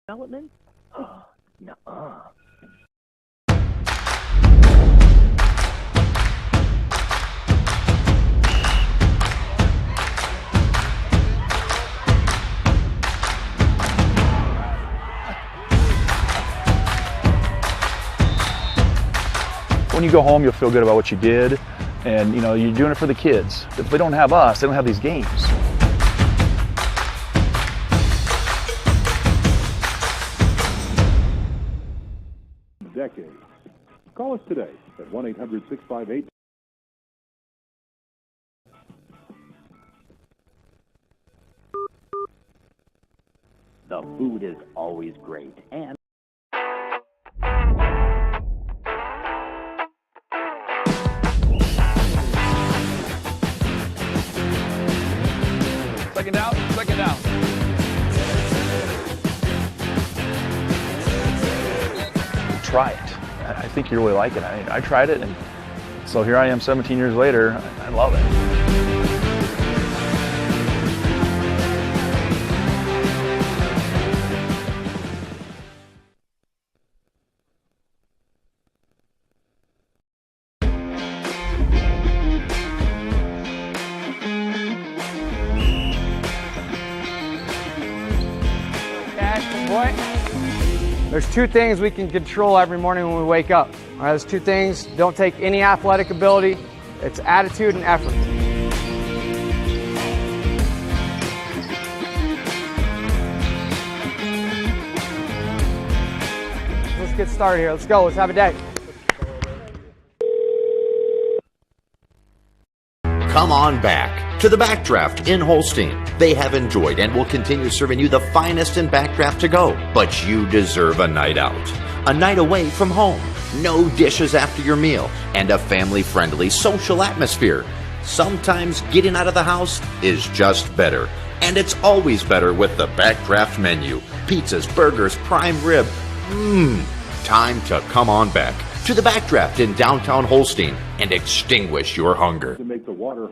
development? Nuh-uh. When you go home, you'll feel good about what you did, and you know you're doing it for the kids. If they don't have us, they don't have these games. Decades. Call us today at 1-800-658. The food is always great, and Second down, second down. Try it. I think you really like it. I tried it, and so here I am 17 years later. I love it. Boy, there's two things we can control every morning when we wake up. All right, those two things don't take any athletic ability. It's attitude and effort. Let's get started here. Let's go. Let's have a day. Come on back to the Backdraft in Holstein. They have enjoyed and will continue serving you the finest in backdraft to go. But you deserve a night out. A night away from home. No dishes after your meal. And a family-friendly social atmosphere. Sometimes getting out of the house is just better. And it's always better with the Backdraft menu. Pizzas, burgers, prime rib. Time to come on back to the Backdraft in downtown Holstein and extinguish your hunger. To make the water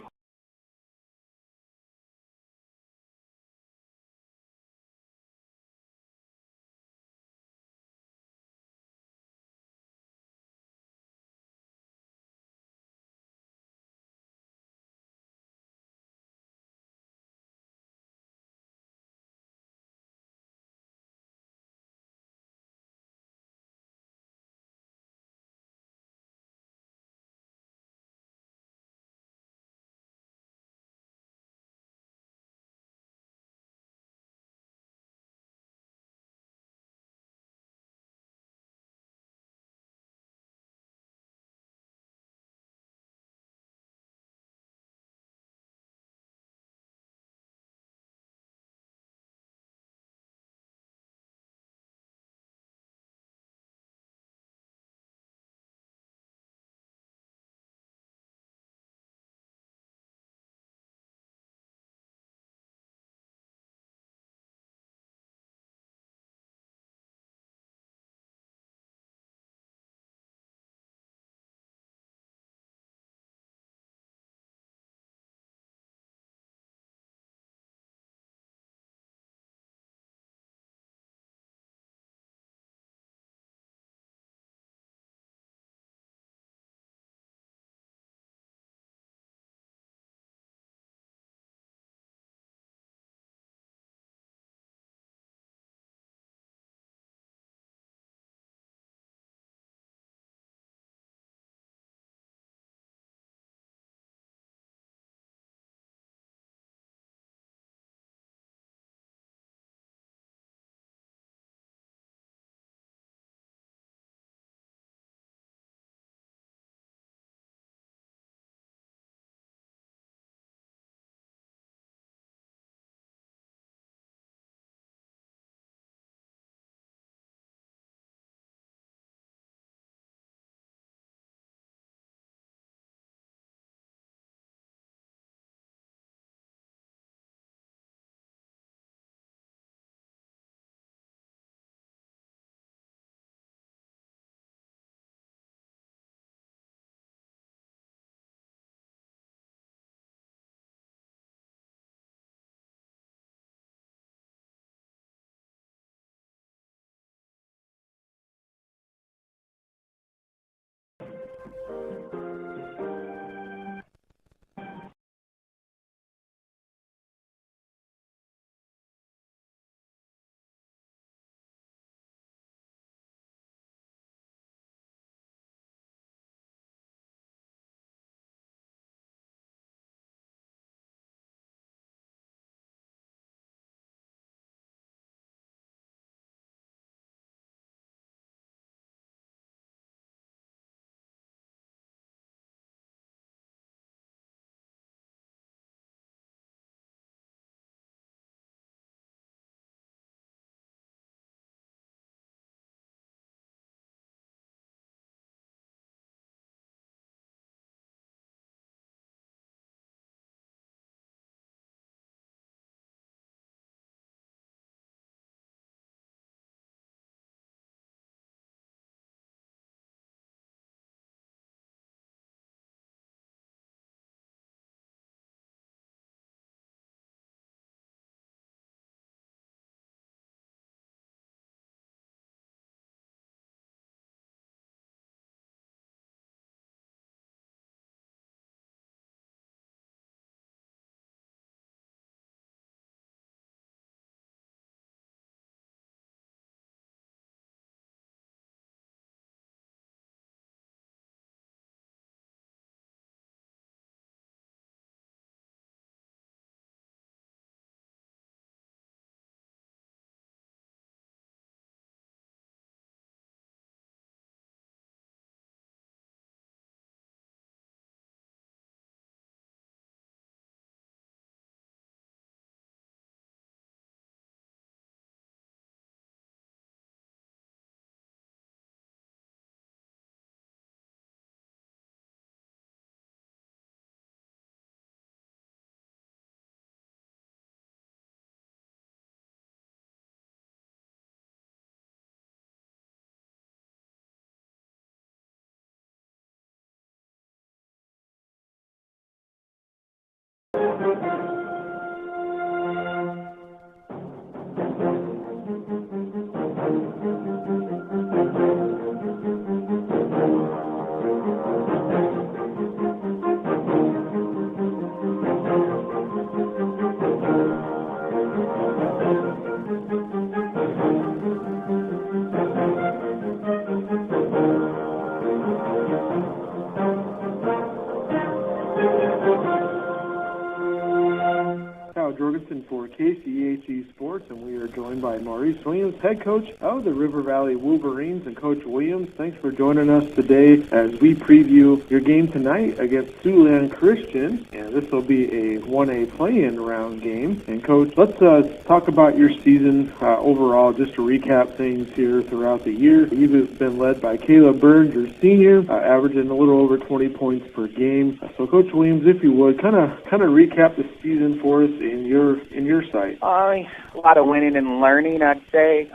For KCEAC Sports, and we are joined by Maurice Williams, head coach of the River Valley Wolverines. And Coach Williams, thanks for joining us today as we preview your game tonight against Siouxland Christian, and this will be a 1A play-in round game. And Coach, let's talk about your season overall, just to recap things here throughout the year. You've been led by Caleb Burns, your senior, averaging a little over 20 points per game. So Coach Williams, if you would, kind of recap the season for us in your sight. A lot of winning and learning, I'd say.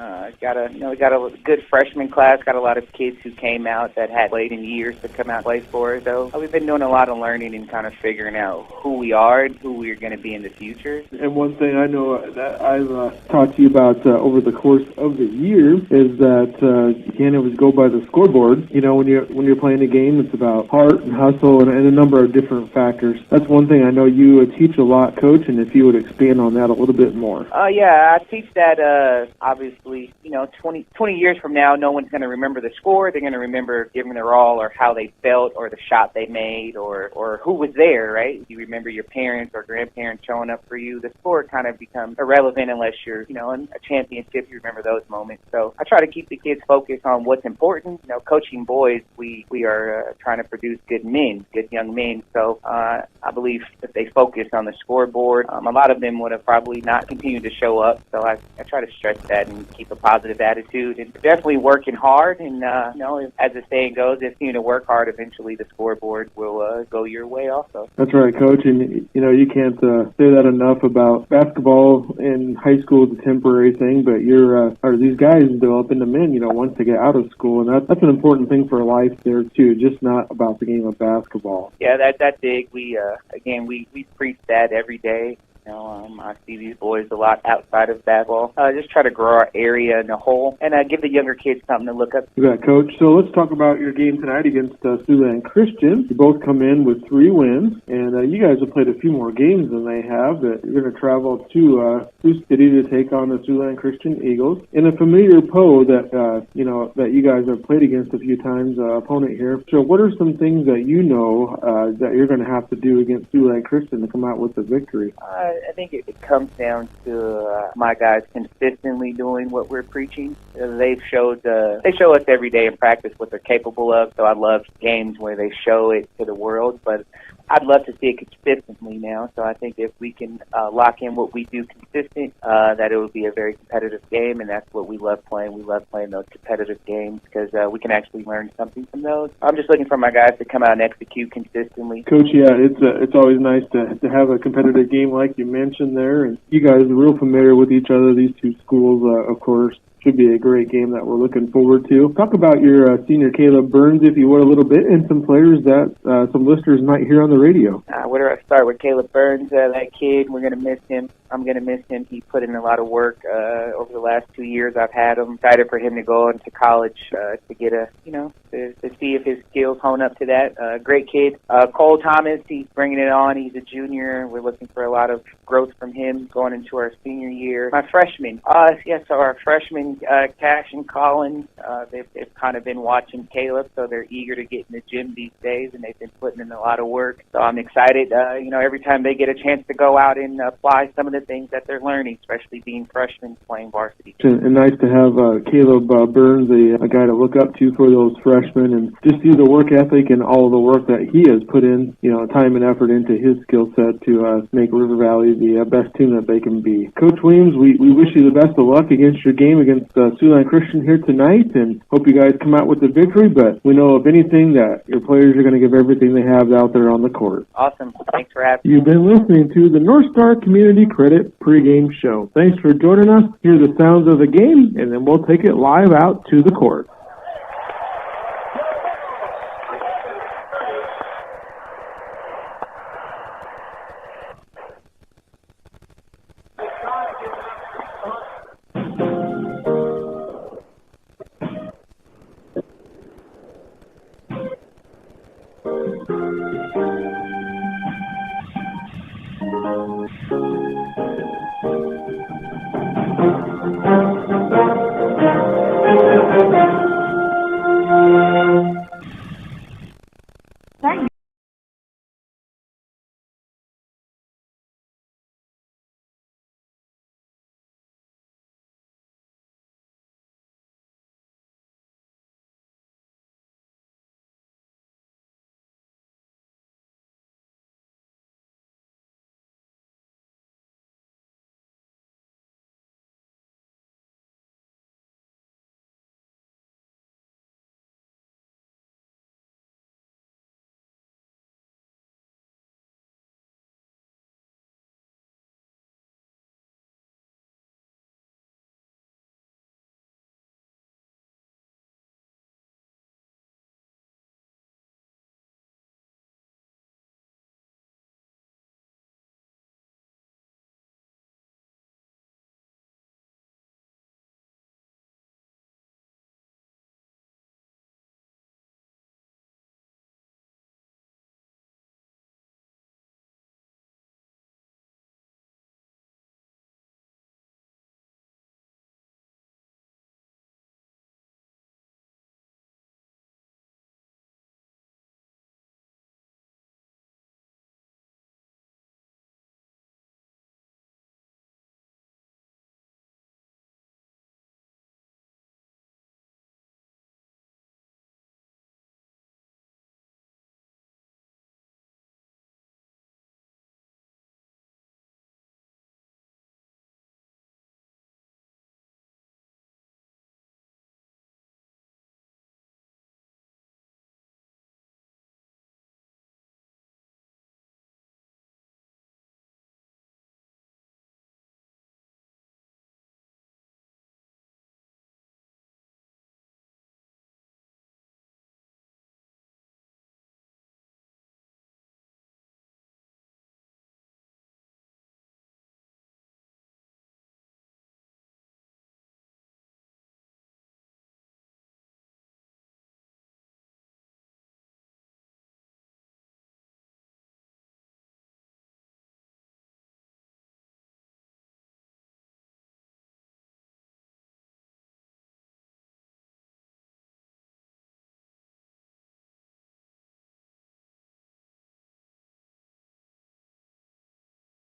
Got a good freshman class. Got a lot of kids who came out that had played in years to come out and play for us. So we've been doing a lot of learning and kind of figuring out who we are and who we're going to be in the future. And one thing I know that I've talked to you about over the course of the year is that you can't always go by the scoreboard. You know, when you're playing a game, it's about heart and hustle and a number of different factors. That's one thing I know you teach a lot, Coach, and if you would expand on that a little bit more. Yeah, I teach that, obviously, 20 years from now, no one's going to remember the score. They're going to remember giving their all or how they felt or the shot they made or who was there, right? You remember your parents or grandparents showing up for you. The score kind of becomes irrelevant unless you're, in a championship. You remember those moments. So I try to keep the kids focused on what's important. Coaching boys, we are trying to produce good men, good young men. So I believe if they focus on the scoreboard, a lot of them would have probably not continued to show up. So I try to stress that and keep a positive attitude and definitely working hard. And, as the saying goes, if you work hard, eventually the scoreboard will go your way also. That's right, Coach. And, you can't say that enough about basketball in high school is a temporary thing, but these guys develop into men, once they get out of school. And that's an important thing for life there, too, just not about the game of basketball. Yeah, that's big. We preach that every day. I see these boys a lot outside of basketball. Just try to grow our area in a whole and give the younger kids something to look up. You got, Coach. So let's talk about your game tonight against Siouxland Christian. You both come in with 3 wins, and you guys have played a few more games than they have. But you're going to travel to Sioux City to take on the Siouxland Christian Eagles in a familiar foe that that you guys have played against a few times. Opponent here. So what are some things that that you're going to have to do against Siouxland Christian to come out with the victory? I think it comes down to my guys consistently doing what we're preaching. They show us every day in practice what they're capable of. So I love games where they show it to the world, but I'd love to see it consistently now. So I think if we can lock in what we do consistent, that it will be a very competitive game, and that's what we love playing. We love playing those competitive games because we can actually learn something from those. I'm just looking for my guys to come out and execute consistently. Coach, yeah, it's always nice to have a competitive game like you mentioned there, and you guys are real familiar with each other. These two schools, of course. Should be a great game that we're looking forward to. Talk about your senior Caleb Burns, if you would, a little bit, and some players that some listeners might hear on the radio. Where do I start with Caleb Burns? That kid, we're going to miss him. I'm going to miss him. He put in a lot of work over the last 2 years I've had him. Excited for him to go into college to get to see if his skills hone up to that. Great kid. Cole Thomas, he's bringing it on. He's a junior. We're looking for a lot of growth from him going into our senior year. My freshmen. So our freshmen, Cash and Colin, they've kind of been watching Caleb, so they're eager to get in the gym these days, and they've been putting in a lot of work. So I'm excited, every time they get a chance to go out and apply some of the things that they're learning, especially being freshmen playing varsity. And nice to have Caleb Burns, a guy to look up to for those freshmen, and just see the work ethic and all of the work that he has put in, time and effort into his skill set to make River Valley the best team that they can be. Coach Williams, we wish you the best of luck against your game against Siouxland Christian here tonight, and hope you guys come out with the victory, but we know, if anything, that your players are going to give everything they have out there on the court. Awesome. Thanks for having me. You've been listening to the North Star Community Credit pregame show. Thanks for joining us. Hear the sounds of the game, and then we'll take it live out to the court.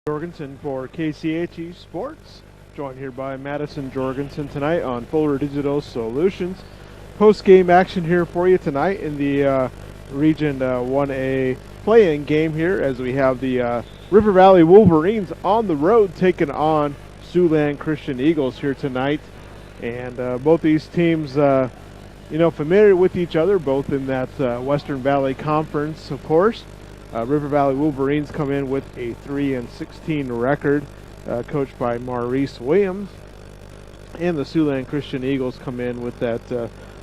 Jorgensen for KCHE Sports, joined here by Madison Jorgensen tonight on Fuller Digital Solutions. Post-game action here for you tonight in the Region 1A play-in game here, as we have the River Valley Wolverines on the road taking on Siouxland Christian Eagles here tonight. And both these teams, familiar with each other, both in that Western Valley Conference, of course. River Valley Wolverines come in with a 3-16 record, coached by Maurice Williams. And the Siouxland Christian Eagles come in with that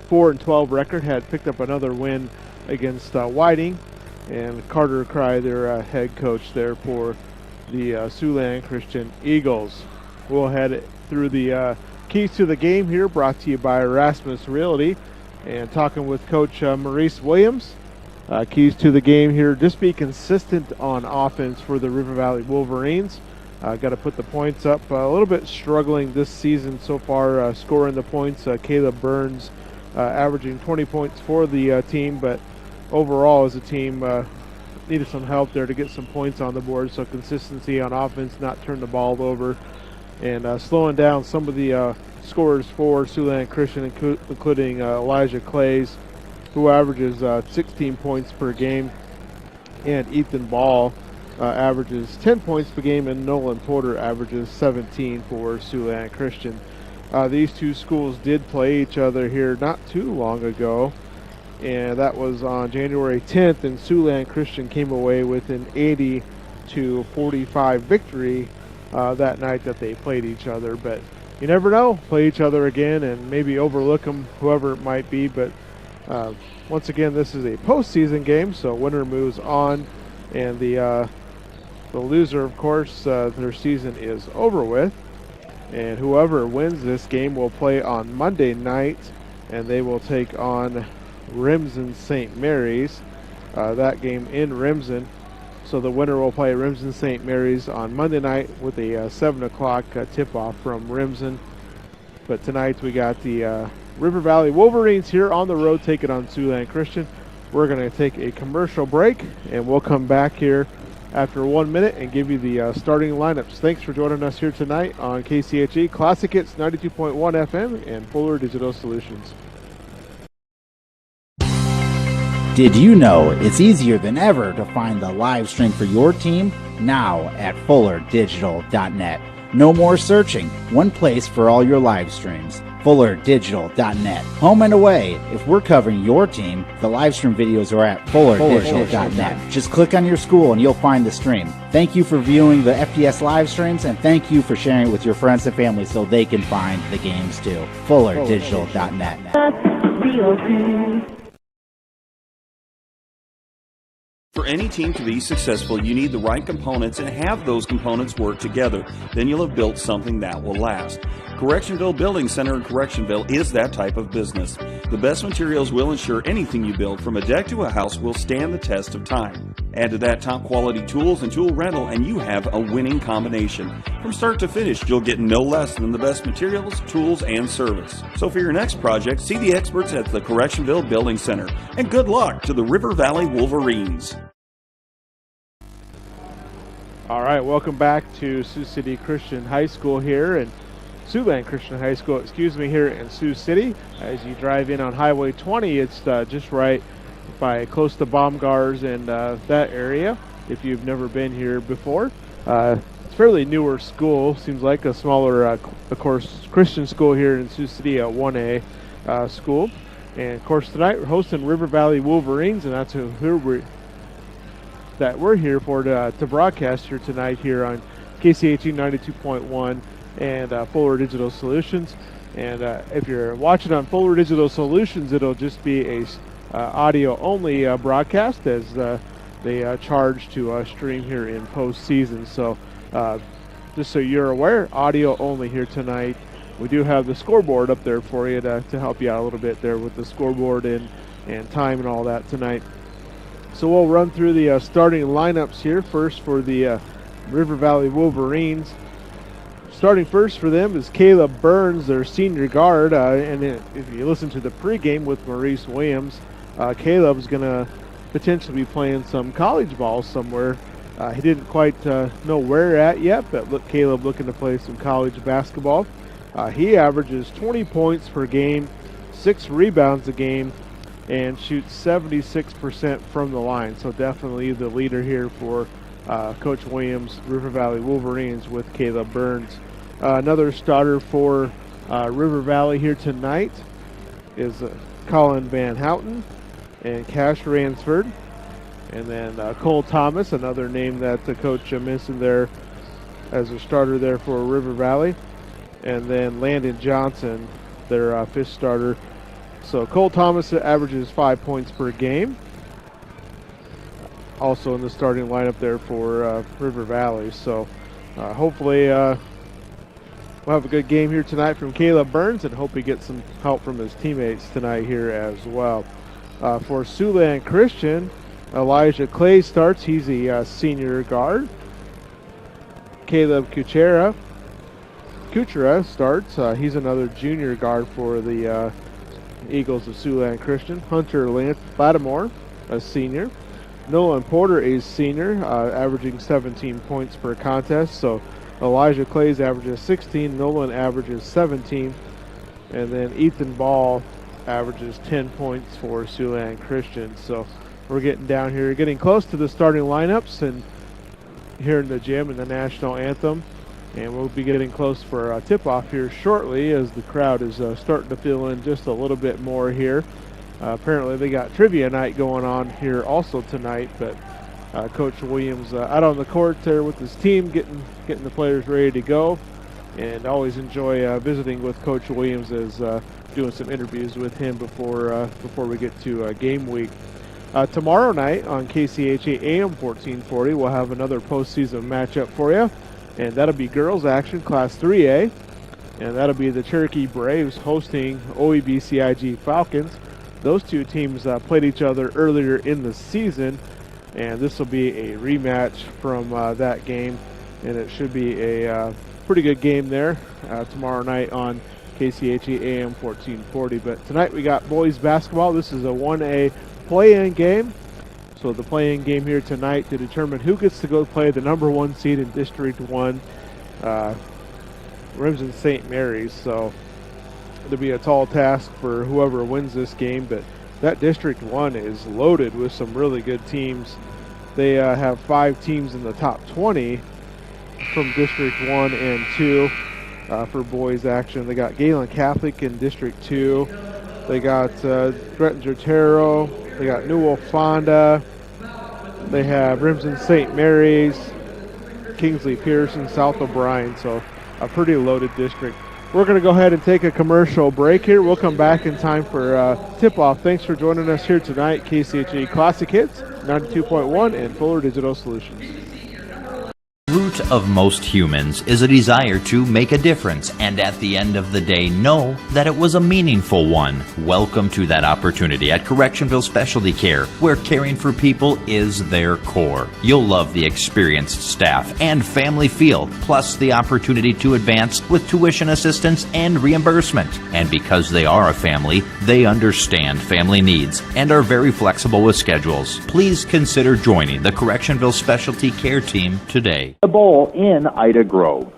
4-12 record, had picked up another win against Whiting. And Carter Cry, their head coach there for the Siouxland Christian Eagles. We'll head through the keys to the game here, brought to you by Erasmus Realty. And talking with Coach Maurice Williams. Keys to the game here, just be consistent on offense for the River Valley Wolverines. Got to put the points up. A little bit struggling this season so far, scoring the points. Caleb Burns averaging 20 points for the team, but overall as a team needed some help there to get some points on the board. So consistency on offense, not turn the ball over, and slowing down some of the scorers for Siouxland Christian, including Elijah Clays, who averages 16 points per game, and Ethan Ball averages 10 points per game, and Nolan Porter averages 17 for Siouxland Christian. These two schools did play each other here not too long ago, and that was on January 10th, and Siouxland Christian came away with an 80-45 victory that night that they played each other. But you never know, play each other again and maybe overlook them, whoever it might be. But once again, this is a postseason game, so winner moves on, and the loser, of course, their season is over with. And whoever wins this game will play on Monday night, and they will take on Remsen St. Mary's. That game in Remsen. So the winner will play Remsen St. Mary's on Monday night with a 7 o'clock tip-off from Remsen. But tonight we got the River Valley Wolverines here on the road taking on Siouxland Christian. We're going to take a commercial break, and we'll come back here after 1 minute and give you the starting lineups. Thanks for joining us here tonight on KCHE Classic Hits 92.1 FM and Fuller Digital Solutions. Did you know it's easier than ever to find the live stream for your team? Now at FullerDigital.net. No more searching. One place for all your live streams. FullerDigital.net. Home and away. If we're covering your team, the live stream videos are at FullerDigital.net. Just click on your school and you'll find the stream. Thank you for viewing the FDS live streams, and thank you for sharing it with your friends and family so they can find the games too. FullerDigital.net. For any team to be successful, you need the right components and have those components work together. Then you'll have built something that will last. Correctionville Building Center in Correctionville is that type of business. The best materials will ensure anything you build, from a deck to a house, will stand the test of time. Add to that top quality tools and tool rental, and you have a winning combination. From start to finish, you'll get no less than the best materials, tools, and service. So for your next project, see the experts at the Correctionville Building Center. And good luck to the River Valley Wolverines. All right, welcome back to Sioux City Christian High School here, and Siouxland Christian High School, here in Sioux City. As you drive in on Highway 20, it's just right by close to Baumgars and that area, if you've never been here before. It's a fairly newer school, seems like a smaller, of course, Christian school here in Sioux City, a 1A school. And, of course, tonight we're hosting River Valley Wolverines, and that's who we're here for to broadcast here tonight here on KCHE 92.1 and Fuller Digital Solutions. And if you're watching on Fuller Digital Solutions, it'll just be a audio only broadcast, as they charge to stream here in postseason. So just so you're aware, audio only here tonight. We do have the scoreboard up there for you to help you out a little bit there with the scoreboard and time and all that tonight. So we'll run through the starting lineups here. First for the River Valley Wolverines. Starting first for them is Caleb Burns, their senior guard. And if you listen to the pregame with Maurice Williams, Caleb's going to potentially be playing some college ball somewhere He didn't quite know where at yet, but look, Caleb looking to play some college basketball. He averages 20 points per game, 6 rebounds a game, and shoots 76% from the line. So definitely the leader here for Coach Williams' River Valley Wolverines with Caleb Burns. Another starter for River Valley here tonight is Colin Van Houten and Cash Ransford. And then Cole Thomas, another name that the coach mentioned there as a starter there for River Valley. And then Landon Johnson, their fifth starter. So Cole Thomas averages 5 points per game. Also in the starting lineup there for River Valley. So hopefully we'll have a good game here tonight from Caleb Burns, and hope he gets some help from his teammates tonight here as well. For Siouxland Christian, Elijah Clay starts. He's a senior guard. Caleb Kuchera starts. He's another junior guard for the Eagles of Siouxland Christian. Hunter Lattimore, a senior. Nolan Porter is senior, averaging 17 points per contest. So Elijah Clays averages 16, Nolan averages 17, and then Ethan Ball averages 10 points for Siouxland Christian. So we're getting down here, getting close to the starting lineups and here in the gym and the national anthem. And we'll be getting close for a tip-off here shortly as the crowd is starting to fill in just a little bit more here. Apparently they got trivia night going on here also tonight, but Coach Williams out on the court there with his team getting the players ready to go. And always enjoy visiting with Coach Williams as doing some interviews with him before we get to game week. Tomorrow night on KCHA AM 1440, we'll have another postseason matchup for you. And that'll be girls action, Class 3A. And that'll be the Cherokee Braves hosting OEBCIG Falcons. Those two teams played each other earlier in the season. And this will be a rematch from that game. And it should be a pretty good game there tomorrow night on KCHA AM 1440. But tonight we got boys basketball. This is a 1A play-in game. So the play-in game here tonight to determine who gets to go play the number 1 seed in District 1, Remsen St. Mary's. So it'll be a tall task for whoever wins this game, but that District 1 is loaded with some really good teams. They have 5 teams in the top 20 from District 1 and 2 for boys action. They got Galen Catholic in District 2. They got Grettinger-Taro. They got Newell Fonda. They have Remsen St. Mary's, Kingsley Pearson, South O'Brien. So a pretty loaded district. We're going to go ahead and take a commercial break here. We'll come back in time for tip-off. Thanks for joining us here tonight. KCHA Classic Hits, 92.1 and Fuller Digital Solutions. The root of most humans is a desire to make a difference, and at the end of the day, know that it was a meaningful one. Welcome to that opportunity at Correctionville Specialty Care, where caring for people is their core. You'll love the experienced staff and family feel, plus the opportunity to advance with tuition assistance and reimbursement. And because they are a family, they understand family needs and are very flexible with schedules. Please consider joining the Correctionville Specialty Care team today. The Bowl in Ida Grove.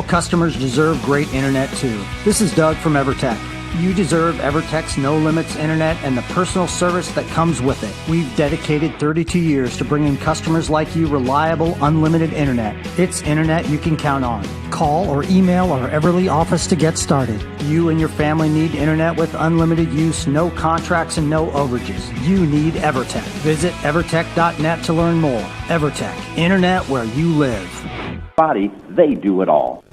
Customers deserve great internet too. This is Doug from EverTech. You deserve EverTech's no limits internet and the personal service that comes with it. We've dedicated 32 years to bringing customers like you reliable, unlimited internet. It's internet you can count on. Call or email our Everly office to get started. You and your family need internet with unlimited use, no contracts, and no overages. You need EverTech. Visit evertech.net to learn more. EverTech, internet where you live. Body, they do it all.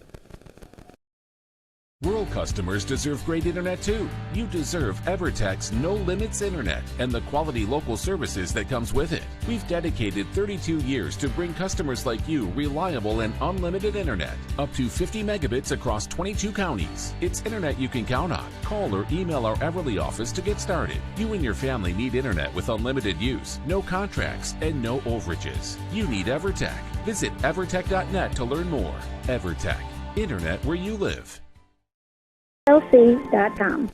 Rural customers deserve great internet too. You deserve EverTech's No Limits Internet and the quality local services that comes with it. We've dedicated 32 years to bring customers like you reliable and unlimited internet, up to 50 megabits across 22 counties. It's internet you can count on. Call or email our Everly office to get started. You and your family need internet with unlimited use, no contracts, and no overages. You need EverTech. Visit evertech.net to learn more. EverTech, internet where you live. LC.com.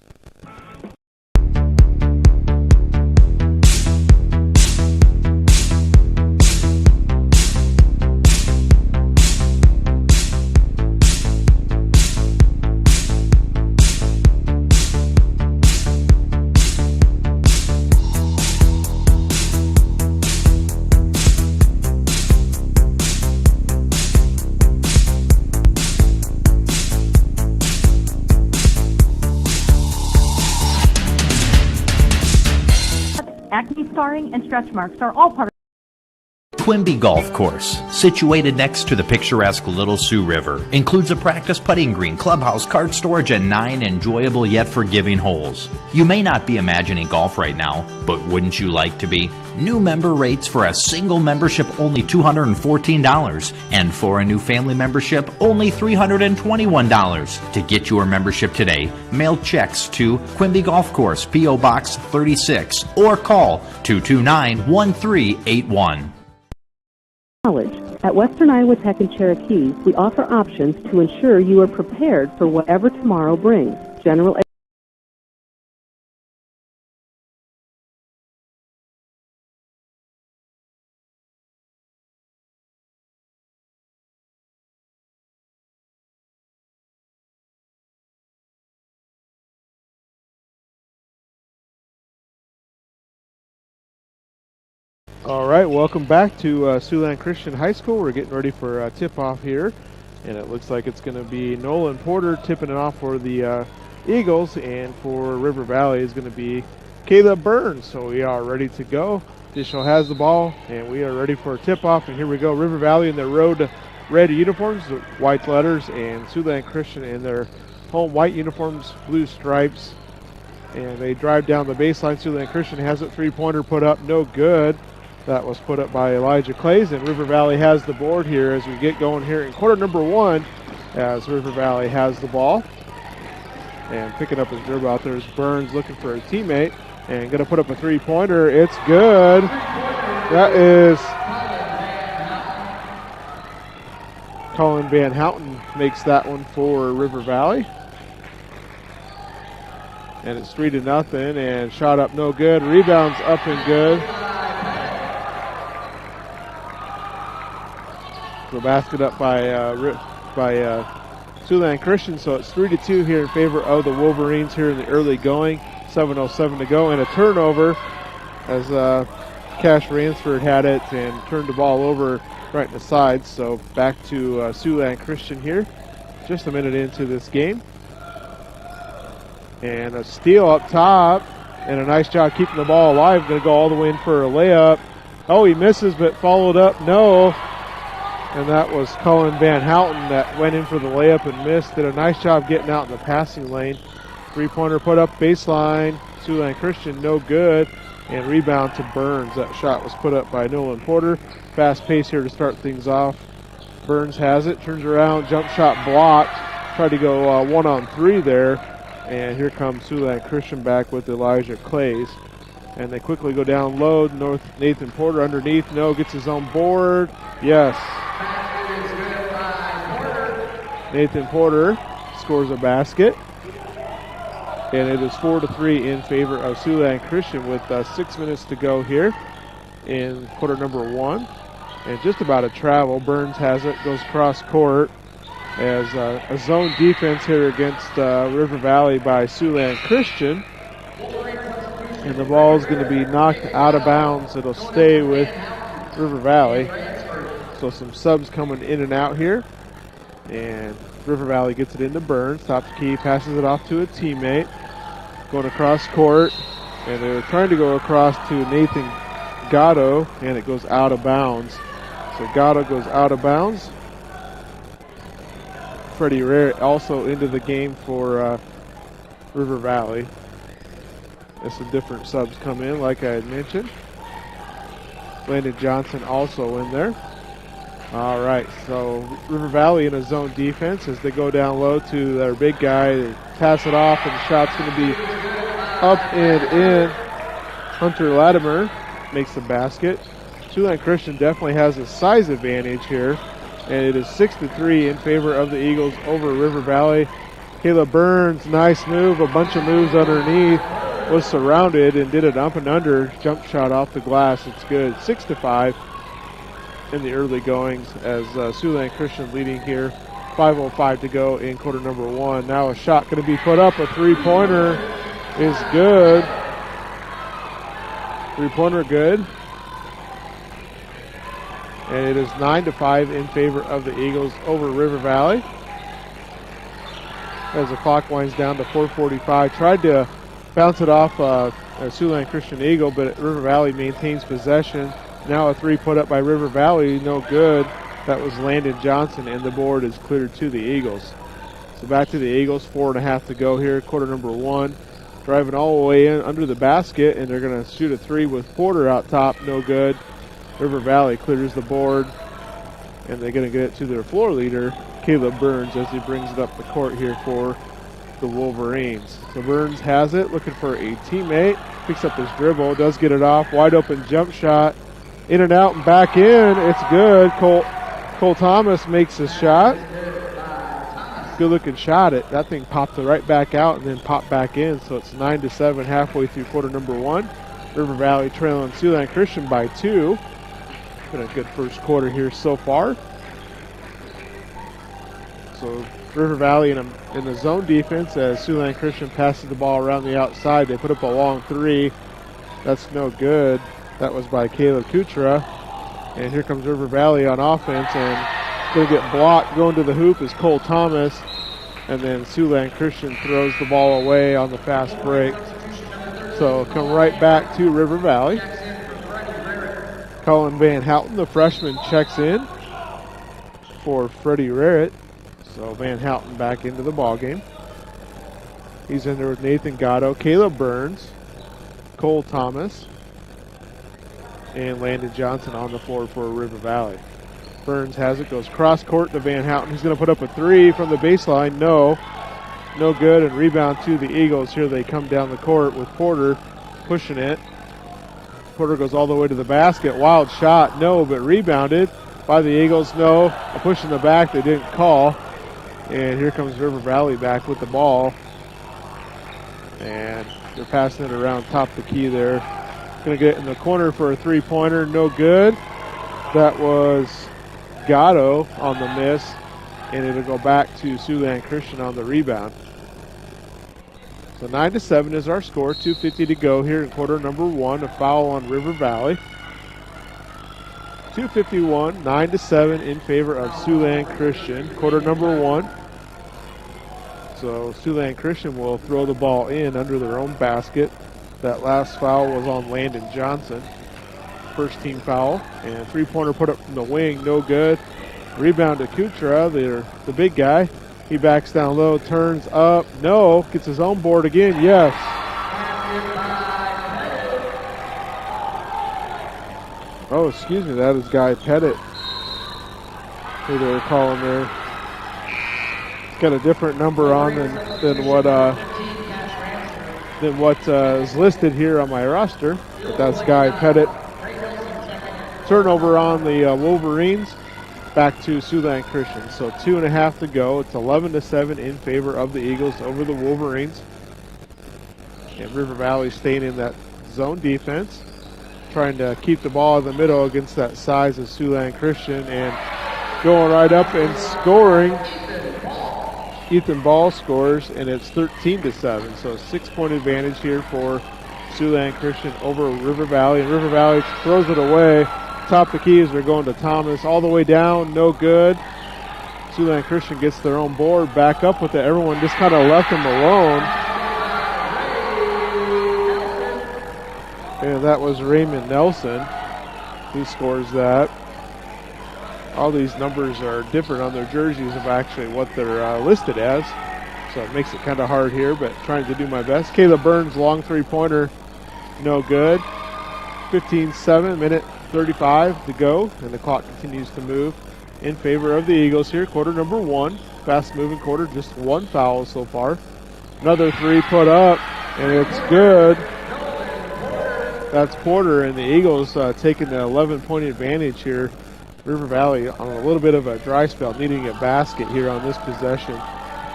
acne scarring, and stretch marks are all part of Quimby Golf Course, situated next to the picturesque Little Sioux River, includes a practice putting green, clubhouse, cart storage, and 9 enjoyable yet forgiving holes. You may not be imagining golf right now, but wouldn't you like to be? New member rates for a single membership only $214, and for a new family membership only $321. To get your membership today, mail checks to Quimby Golf Course, P.O. Box 36, or call 229-1381. College. At Western Iowa Tech in Cherokee, we offer options to ensure you are prepared for whatever tomorrow brings. General All right, welcome back to Siouxland Christian High School. We're getting ready for tip-off here, and it looks like it's going to be Nolan Porter tipping it off for the Eagles, and for River Valley is going to be Caleb Burns. So we are ready to go. Dishel has the ball, and we are ready for a tip-off, and here we go. River Valley in their road red uniforms, white letters, and Siouxland Christian in their home white uniforms, blue stripes, and they drive down the baseline. Siouxland Christian has it, three-pointer put up, no good. That was put up by Elijah Clays, and River Valley has the board here as we get going here in quarter number 1, as River Valley has the ball. And picking up his dribble out there is Burns, looking for a teammate, and going to put up a three-pointer. It's good. That is Colin Van Houten makes that one for River Valley. And it's 3-0, and shot up no good. Rebounds up and good. So basket up by Siouxland Christian, so it's 3-2 here in favor of the Wolverines here in the early going. 7:07 to go, and a turnover as Cash Ransford had it and turned the ball over right in the sides. So back to Siouxland Christian here, just a minute into this game. And a steal up top, and a nice job keeping the ball alive. Going to go all the way in for a layup. Oh, he misses, but followed up, no. And that was Colin Van Houten that went in for the layup and missed. Did a nice job getting out in the passing lane. Three-pointer put up baseline. Siouxland Christian, no good. And rebound to Burns. That shot was put up by Nolan Porter. Fast pace here to start things off. Burns has it, turns around, jump shot blocked. Tried to go 1-on-3 there. And here comes Siouxland Christian back with Elijah Clays. And they quickly go down low. Nathan Porter underneath. No, gets his own board. Yes. Nathan Porter scores a basket. And it is 4-3 in favor of Siouxland Christian with 6 minutes to go here in quarter number 1. And just about a travel. Burns has it, goes cross court as a zone defense here against River Valley by Siouxland Christian. And the ball is going to be knocked out of bounds. It'll stay with River Valley. So some subs coming in and out here. And River Valley gets it into Burns. Top key, passes it off to a teammate. Going across court. And they were trying to go across to Nathan Gatto. And it goes out of bounds. So Gatto goes out of bounds. Freddie Rare also into the game for River Valley. As some different subs come in, like I had mentioned. Landon Johnson also in there. All right, so River Valley in a zone defense as they go down low to their big guy. They pass it off, and the shot's going to be up and in. Hunter Latimer makes the basket. Siouxland Christian definitely has a size advantage here, and it is 6-3 in favor of the Eagles over River Valley. Caleb Burns, nice move, a bunch of moves underneath. Was surrounded and did an up and under jump shot off the glass. It's good. 6-5 in the early goings as Siouxland Christian leading here. 5:05 to go in quarter number 1. Now a shot going to be put up. A three-pointer is good. Three-pointer good. And it is 9-5 in favor of the Eagles over River Valley. As the clock winds down to 4:45. Tried to Bounce it off a Siouxland Christian Eagle, but River Valley maintains possession. Now a 3 put up by River Valley, no good. That was Landon Johnson, and the board is cleared to the Eagles. So back to the Eagles, 4.5 to go here, quarter number 1. Driving all the way in under the basket, and they're going to shoot a 3 with Porter out top, no good. River Valley clears the board, and they're going to get it to their floor leader, Caleb Burns, as he brings it up the court here for the Wolverines. So Burns has it, looking for a teammate, picks up his dribble, does get it off, wide open jump shot, in and out and back in, it's good. Cole Thomas makes a shot. Good looking shot. That thing popped right back out and then popped back in, so it's 9-7 halfway through quarter number 1. River Valley trailing Siouxland Christian by 2. Been a good first quarter here so far. So River Valley in the zone defense as Siouxland Christian passes the ball around the outside. They put up a long 3. That's no good. That was by Caleb Kuchera. And here comes River Valley on offense, and going to get blocked. Going to the hoop is Cole Thomas. And then Siouxland Christian throws the ball away on the fast break. So come right back to River Valley. Colin Van Houten, the freshman, checks in for Freddie Rarrett. So Van Houten back into the ballgame. He's in there with Nathan Gatto, Caleb Burns, Cole Thomas, and Landon Johnson on the floor for River Valley. Burns has it, goes cross court to Van Houten. He's going to put up a 3 from the baseline. No good, and rebound to the Eagles. Here they come down the court with Porter pushing it. Porter goes all the way to the basket. Wild shot, no, but rebounded by the Eagles. No, a push in the back they didn't call. And here comes River Valley back with the ball. And they're passing it around top of the key there. Going to get in the corner for a 3-pointer. No good. That was Gatto on the miss. And it'll go back to Siouxland Christian on the rebound. So 9-7 is our score. 2:50 to go here in quarter number 1. A foul on River Valley. 2:51, 9-7 in favor of Siouxland Christian. Quarter number 1. So Siouxland Christian will throw the ball in under their own basket. That last foul was on Landon Johnson. First team foul. And 3-pointer put up from the wing, no good. Rebound to Kuchera, the big guy. He backs down low, turns up, no. Gets his own board again, yes. Oh, excuse me, that is Guy Pettit, who they were calling there. He's got a different number on than what is listed here on my roster, but that's Guy Pettit. Turnover on the Wolverines, back to Siouxland Christian. So 2.5 to go. It's 11-7 in favor of the Eagles over the Wolverines. And River Valley staying in that zone defense, trying to keep the ball in the middle against that size of Siouxland Christian, and going right up and scoring. Ethan Ball scores, and it's 13-7. So a 6-point advantage here for Siouxland Christian over River Valley. And River Valley throws it away. Top the keys, they're going to Thomas. All the way down, no good. Siouxland Christian gets their own board, back up with it. Everyone just kind of left them alone. And that was Raymond Nelson who scores that. All these numbers are different on their jerseys of actually what they're listed as. So it makes it kind of hard here, but trying to do my best. Caleb Burns, long 3-pointer, no good. 15-7, minute 35 to go, and the clock continues to move in favor of the Eagles here. Quarter number 1, fast-moving quarter, just 1 foul so far. Another 3 put up, and it's good. That's Porter, and the Eagles taking the 11-point advantage here. River Valley on a little bit of a dry spell, needing a basket here on this possession.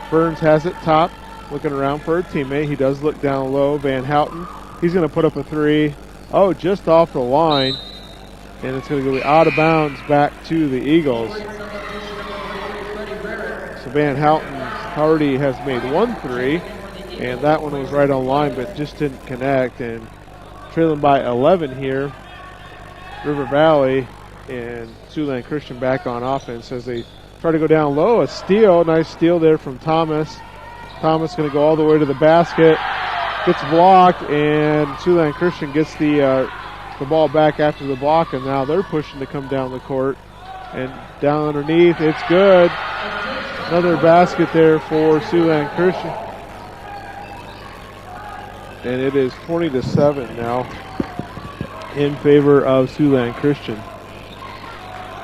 Burns has it top, looking around for a teammate. He does look down low. Van Houten, he's going to put up a 3. Oh, just off the line. And it's going to go out of bounds back to the Eagles. So Van Houten already has made 1 3, and that one was right on line, but just didn't connect. And trailing by 11 here, River Valley, and Siouxland Christian back on offense as they try to go down low. A steal, nice steal there from Thomas. Thomas going to go all the way to the basket. gets blocked, and Siouxland Christian gets the ball back after the block, and now they're pushing to come down the court. And down underneath, it's good. Another basket there for Siouxland Christian. And it is 20-7 now in favor of Siouxland Christian.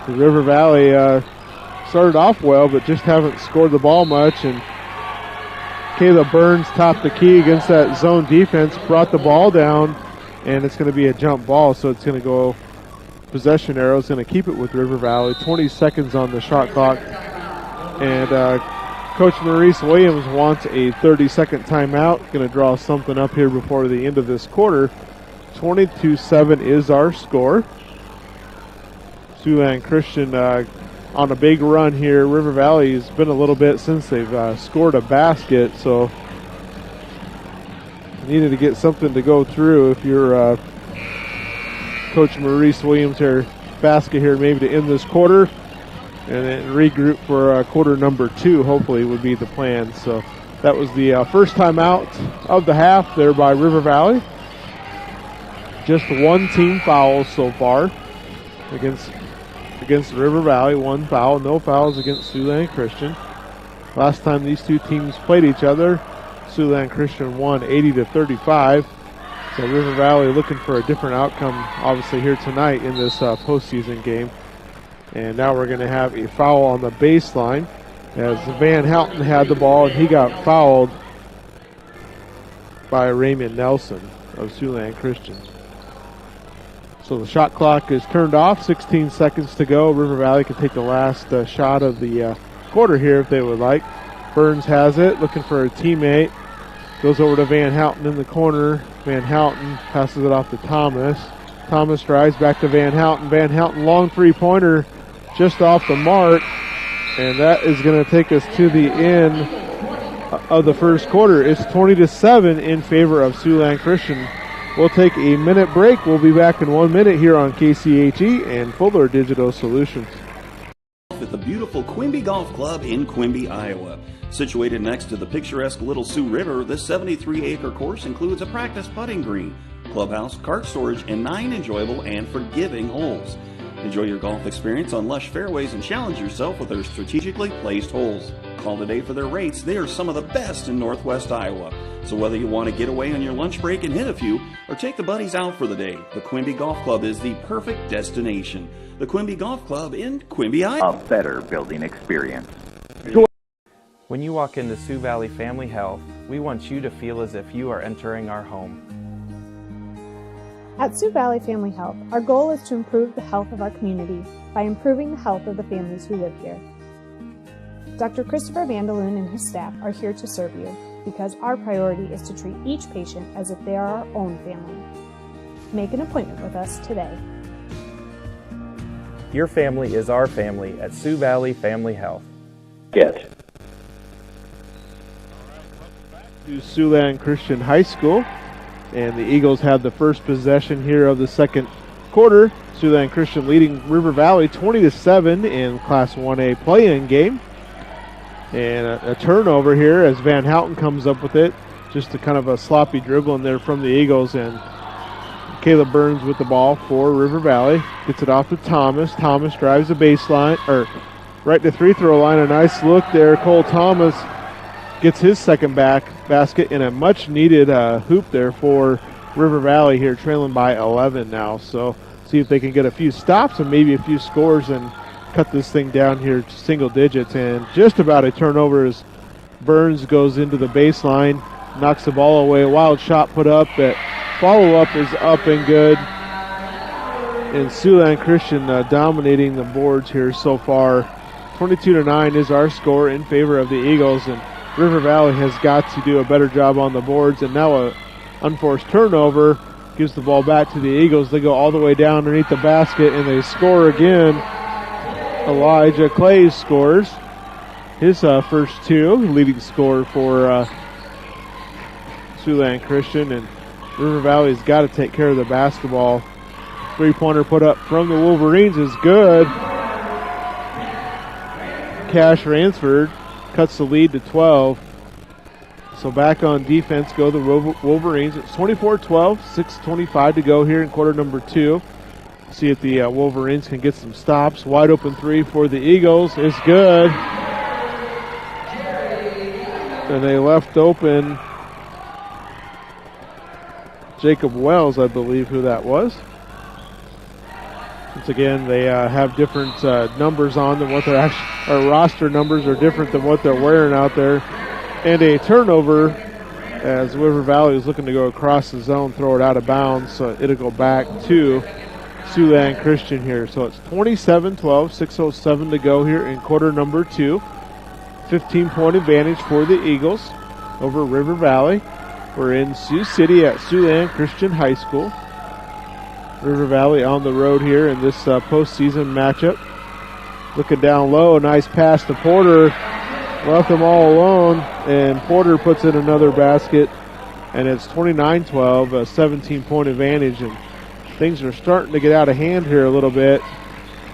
The River Valley started off well, but just haven't scored the ball much. And Caleb Burns topped the key against that zone defense, brought the ball down, and it's going to be a jump ball, so it's going to go possession arrow. Is going to keep it with River Valley. 20 seconds on the shot clock. And Coach Maurice Williams wants a 30-second timeout. Going to draw something up here before the end of this quarter. 22-7 is our score. Siouxland Christian on a big run here. River Valley has been a little bit since they've scored a basket, so needed to get something to go through if you're Coach Maurice Williams here. Basket here maybe to end this quarter, and then regroup for quarter number 2, hopefully, would be the plan. So that was the first timeout of the half there by River Valley. Just one team foul so far against River Valley. One foul, no fouls against Siouxland Christian. Last time these two teams played each other, Siouxland Christian won 80-35. So River Valley looking for a different outcome, obviously, here tonight in this postseason game. And now we're going to have a foul on the baseline as Van Houten had the ball, and he got fouled by Raymond Nelson of Siouxland Christian. So the shot clock is turned off, 16 seconds to go. River Valley can take the last shot of the quarter here if they would like. Burns has it, looking for a teammate. Goes over to Van Houten in the corner. Van Houten passes it off to Thomas. Thomas drives back to Van Houten. Van Houten, long three-pointer, just off the mark. And that is going to take us to the end of the first quarter. It's 20-7 in favor of Siouxland Christian. We'll take a minute break. We'll be back in 1 minute here on KCHE and Fuller Digital Solutions. At the beautiful Quimby Golf Club in Quimby, Iowa. Situated next to the picturesque Little Sioux River, this 73-acre course includes a practice putting green, clubhouse, cart storage, and 9 enjoyable and forgiving holes. Enjoy your golf experience on lush fairways and challenge yourself with their strategically placed holes. Call today for their rates. They are some of the best in Northwest Iowa. So whether you want to get away on your lunch break and hit a few, or take the buddies out for the day, the Quimby Golf Club is the perfect destination. The Quimby Golf Club in Quimby, Iowa. A better building experience. When you walk into Sioux Valley Family Health, we want you to feel as if you are entering our home. At Sioux Valley Family Health, our goal is to improve the health of our community by improving the health of the families who live here. Dr. Christopher Vandaloon and his staff are here to serve you because our priority is to treat each patient as if they are our own family. Make an appointment with us today. Your family is our family at Sioux Valley Family Health. Get. To Siouxland Christian High School, and the Eagles have the first possession here of the second quarter. Siouxland Christian leading River Valley 20-7 in Class 1A play-in game. And a turnover here as Van Houten comes up with it. Just a kind of a sloppy dribble in there from the Eagles, and Caleb Burns with the ball for River Valley. Gets it off to Thomas. Thomas drives the baseline, or right to free throw line. A nice look there. Cole Thomas gets his second basket in a much needed hoop there for River Valley here, trailing by 11 now. So see if they can get a few stops and maybe a few scores and cut this thing down here to single digits. And just about a turnover as Burns goes into the baseline, knocks the ball away. A wild shot put up. That follow-up is up and good. And Siouxland Christian dominating the boards here so far. 22-9 is our score in favor of the Eagles, and River Valley has got to do a better job on the boards. And now a unforced turnover gives the ball back to the Eagles. They go all the way down underneath the basket, and they score again. Elijah Clay scores his first two, leading scorer for Siouxland Christian. And River Valley's got to take care of the basketball. Three-pointer put up from the Wolverines is good. Cash Ransford cuts the lead to 12. So back on defense go the Wolverines. It's 24-12, 6:25 to go here in quarter number 2. See if the Wolverines can get some stops. Wide open three for the Eagles. It's good. And they left open Jacob Wells, I believe who that was. Once again, they have different numbers on than what their actual roster numbers are different than what they're wearing out there. And a turnover as River Valley is looking to go across the zone, throw it out of bounds. So it'll go back to Siouxland Christian here. So it's 27-12, 6:07 to go here in quarter number 2. 15-point advantage for the Eagles over River Valley. We're in Sioux City at Siouxland Christian High School. River Valley on the road here in this postseason matchup. Looking down low, nice pass to Porter. Left them all alone, and Porter puts in another basket, and it's 29-12, a 17-point advantage, and things are starting to get out of hand here a little bit.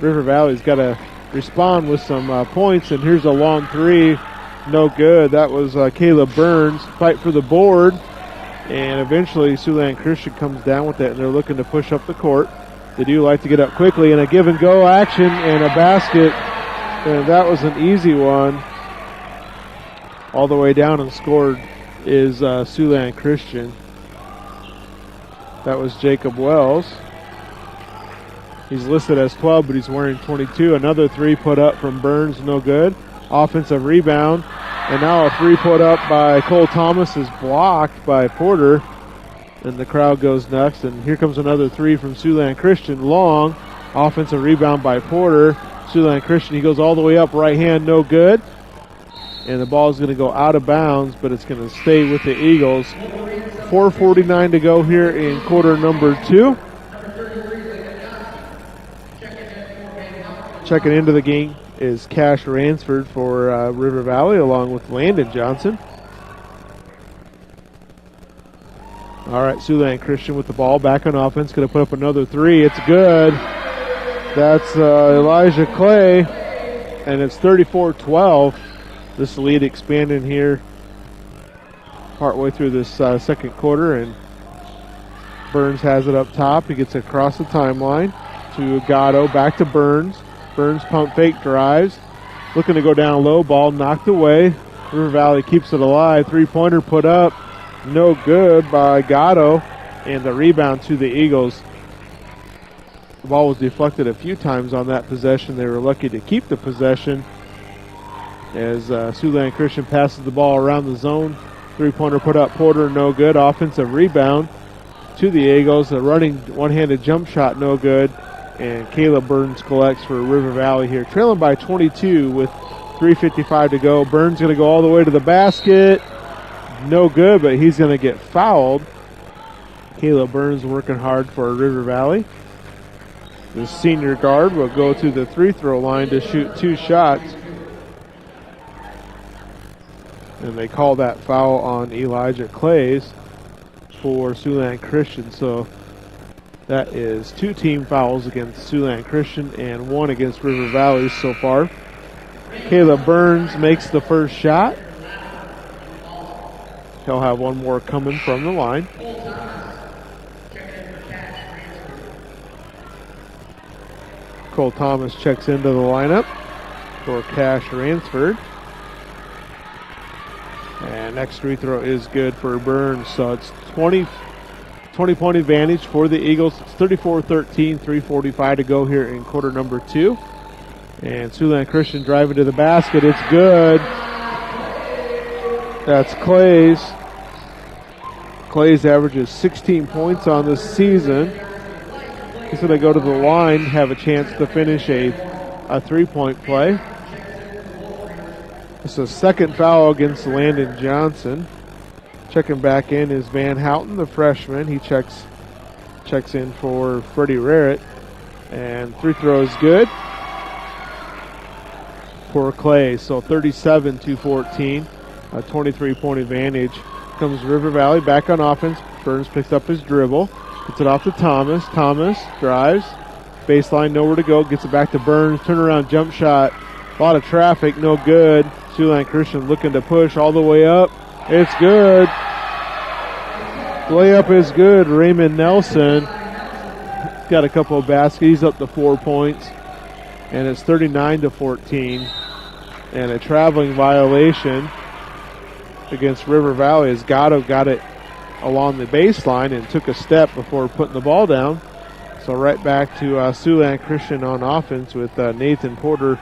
River Valley's got to respond with some points, and here's a long three. No good. That was Caleb Burns. Fight for the board, and eventually Siouxland Christian comes down with it, and they're looking to push up the court. They do like to get up quickly, and a give-and-go action and a basket, and that was an easy one. All the way down and scored is Siouxland Christian. That was Jacob Wells. He's listed as 12, but he's wearing 22. Another three put up from Burns, no good. Offensive rebound. And now a three put up by Cole Thomas is blocked by Porter. And the crowd goes nuts. And here comes another three from Siouxland Christian. Long. Offensive rebound by Porter. Siouxland Christian, he goes all the way up, right hand, no good. And the ball is going to go out of bounds, but it's going to stay with the Eagles. 4:49 to go here in quarter number 2. Checking into the game is Cash Ransford for River Valley, along with Landon Johnson. All right, Siouxland Christian with the ball, back on offense, going to put up another three. It's good. That's Elijah Clay, and it's 34-12. This lead expanding here partway through this second quarter, and Burns has it up top. He gets across the timeline to Gatto, back to Burns. Burns pump fake drives, looking to go down low, ball knocked away. River Valley keeps it alive. Three-pointer put up, no good by Gatto, and the rebound to the Eagles. The ball was deflected a few times on that possession. They were lucky to keep the possession as Siouxland Christian passes the ball around the zone. Three-pointer put up, Porter, no good. Offensive rebound to the Eagles. A running one-handed jump shot, no good. And Caleb Burns collects for River Valley here. Trailing by 22 with 3:55 to go. Burns going to go all the way to the basket. No good, but he's going to get fouled. Caleb Burns working hard for River Valley. The senior guard will go to the free-throw line to shoot 2 shots. And they call that foul on Elijah Clays for Siouxland Christian. So that is 2 team fouls against Siouxland Christian and 1 against River Valley so far. Caleb Burns makes the first shot. He'll have one more coming from the line. Cole Thomas checks into the lineup for Cash Ransford. And next free throw is good for Burns. So it's 20-point advantage for the Eagles. It's 34-13, 3:45 to go here in quarter number 2. And Siouxland Christian driving to the basket. It's good. That's Clays. Clays averages 16 points on this season. He's going to go to the line, have a chance to finish a three-point play. It's a second foul against Landon Johnson. Checking back in is Van Houten, the freshman. He checks in for Freddie Rarrett. And free throw is good for Clay. So 37-14, a 23-point advantage. Comes River Valley back on offense. Burns picks up his dribble. Gets it off to Thomas. Thomas drives. Baseline, nowhere to go. Gets it back to Burns. Turnaround jump shot. A lot of traffic, no good. Siouxland Christian looking to push all the way up. It's good. Layup is good. Raymond Nelson got a couple of baskets. He's up to 4 points. And it's 39-14. And a traveling violation against River Valley as Gatto got it along the baseline and took a step before putting the ball down. So right back to Siouxland Christian on offense with Nathan Porter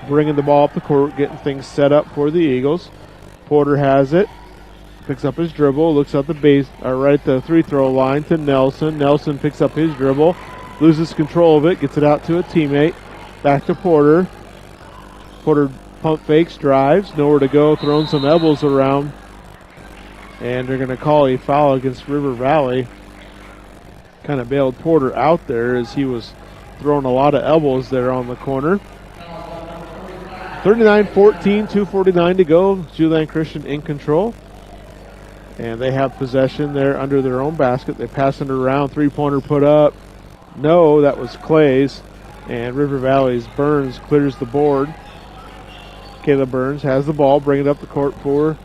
bringing the ball up the court, getting things set up for the Eagles. Porter has it, picks up his dribble, looks at the base, right at the free throw line to Nelson. Nelson picks up his dribble, loses control of it, gets it out to a teammate. Back to Porter. Porter pump fakes, drives, nowhere to go, throwing some elbows around. And they're going to call a foul against River Valley. Kind of bailed Porter out there as he was throwing a lot of elbows there on the corner. 39-14, 2:49 to go. Siouxland Christian in control. And they have possession there under their own basket. They pass it around. Three-pointer put up. No, that was Clay's. And River Valley's Burns clears the board. Caleb Burns has the ball, bring it up the court for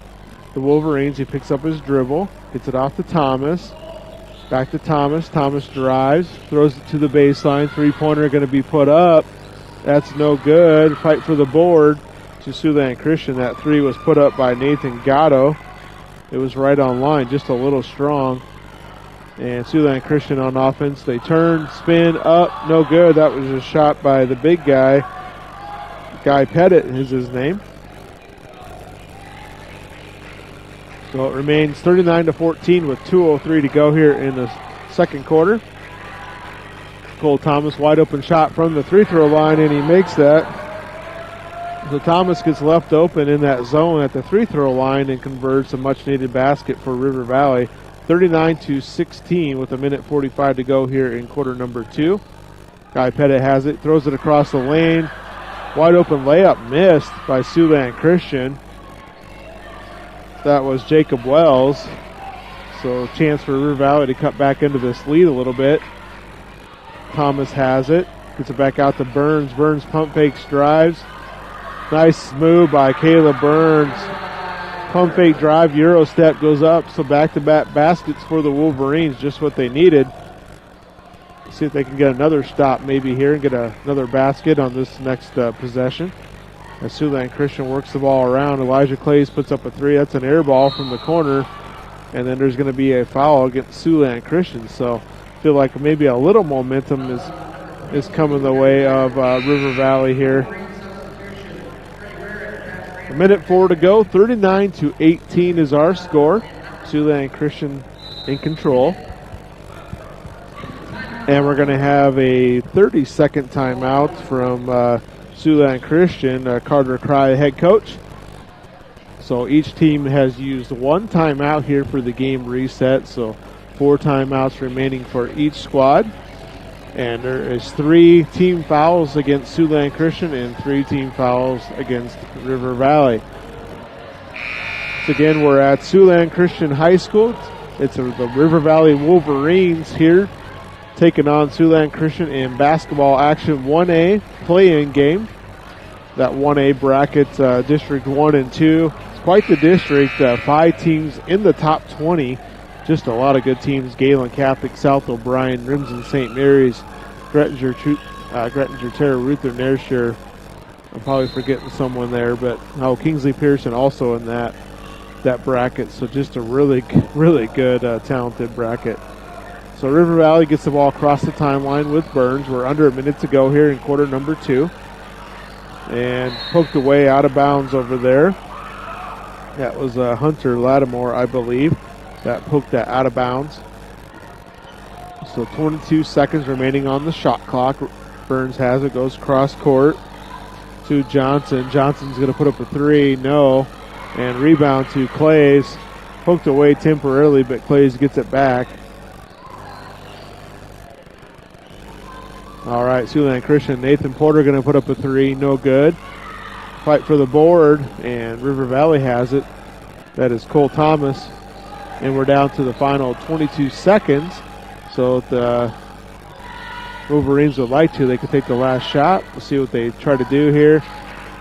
the Wolverines. He picks up his dribble, gets it off to Thomas. Back to Thomas. Thomas drives, throws it to the baseline. Three-pointer going to be put up. That's no good. Fight for the board to Siouxland Christian. That three was put up by Nathan Gatto. It was right on line, just a little strong. And Siouxland Christian on offense. They turn, spin, up, no good. That was a shot by the big guy. Guy Pettit is his name. So it remains 39-14 with 2:03 to go here in the second quarter. Cole Thomas, wide open shot from the free throw line, and he makes that. So Thomas gets left open in that zone at the free throw line and converts a much needed basket for River Valley. 39-16 with 1:45 to go here in quarter number 2. Guy Pettit has it, throws it across the lane. Wide open layup missed by Siouxland Christian. That was Jacob Wells. So chance for River Valley to cut back into this lead a little bit. Thomas has it, gets it back out to Burns. Burns pump fakes, drives. Nice move by Caleb Burns. Pump fake drive, Euro step goes up. So back-to-back baskets for the Wolverines, just what they needed. See if they can get another stop maybe here and get another basket on this next possession. As Siouxland Christian works the ball around, Elijah Clays puts up a three. That's an air ball from the corner. And then there's going to be a foul against Siouxland Christian. So I feel like maybe a little momentum is coming the way of River Valley here. 1:04 to go. 39-18 is our score. Siouxland Christian in control. And we're going to have a 30-second timeout from Siouxland Christian, Carter Cry, head coach. So each team has used one timeout here for the game reset. So 4 timeouts remaining for each squad. And there is 3 team fouls against Siouxland Christian and 3 team fouls against River Valley. So again, we're at Siouxland Christian High School. It's the River Valley Wolverines here, taking on Siouxland Christian in basketball action 1A play-in game. That 1A bracket, District 1 and 2. It's quite the district. 5 teams in the top 20. Just a lot of good teams. Galen Catholic, South O'Brien, Rimson St. Mary's, Grettinger, Terra, Ruther, Nairshire. I'm probably forgetting someone there, but Kingsley Pearson also in that bracket. So just a really good, talented bracket. So River Valley gets the ball across the timeline with Burns. We're under a minute to go here in quarter number 2. And poked away out of bounds over there. That was Hunter Lattimore, I believe, that poked that out of bounds. So 22 seconds remaining on the shot clock. Burns has it, goes cross court to Johnson. Johnson's going to put up a 3, no. And rebound to Clays. Poked away temporarily, but Clays gets it back. All right, Siouxland Christian, Nathan Porter going to put up a 3, no good. Fight for the board, and River Valley has it. That is Cole Thomas. And we're down to the final 22 seconds. So if the Wolverines would like to, they could take the last shot. We'll see what they try to do here.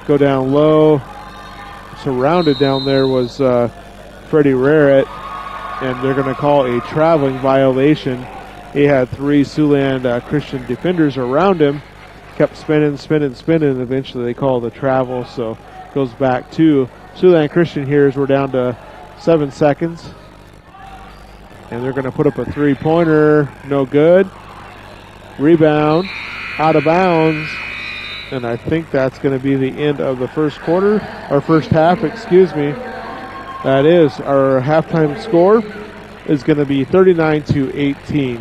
Go down low. Surrounded down there was Freddie Rarrett, and they're going to call a traveling violation. He had 3 Siouxland Christian defenders around him, kept spinning, and eventually they call the travel, so goes back to Siouxland Christian here as we're down to 7 seconds. And they're going to put up a 3-pointer, no good. Rebound, out of bounds, and I think that's going to be the end of the first half, excuse me. That is, our halftime score is going to be 39-18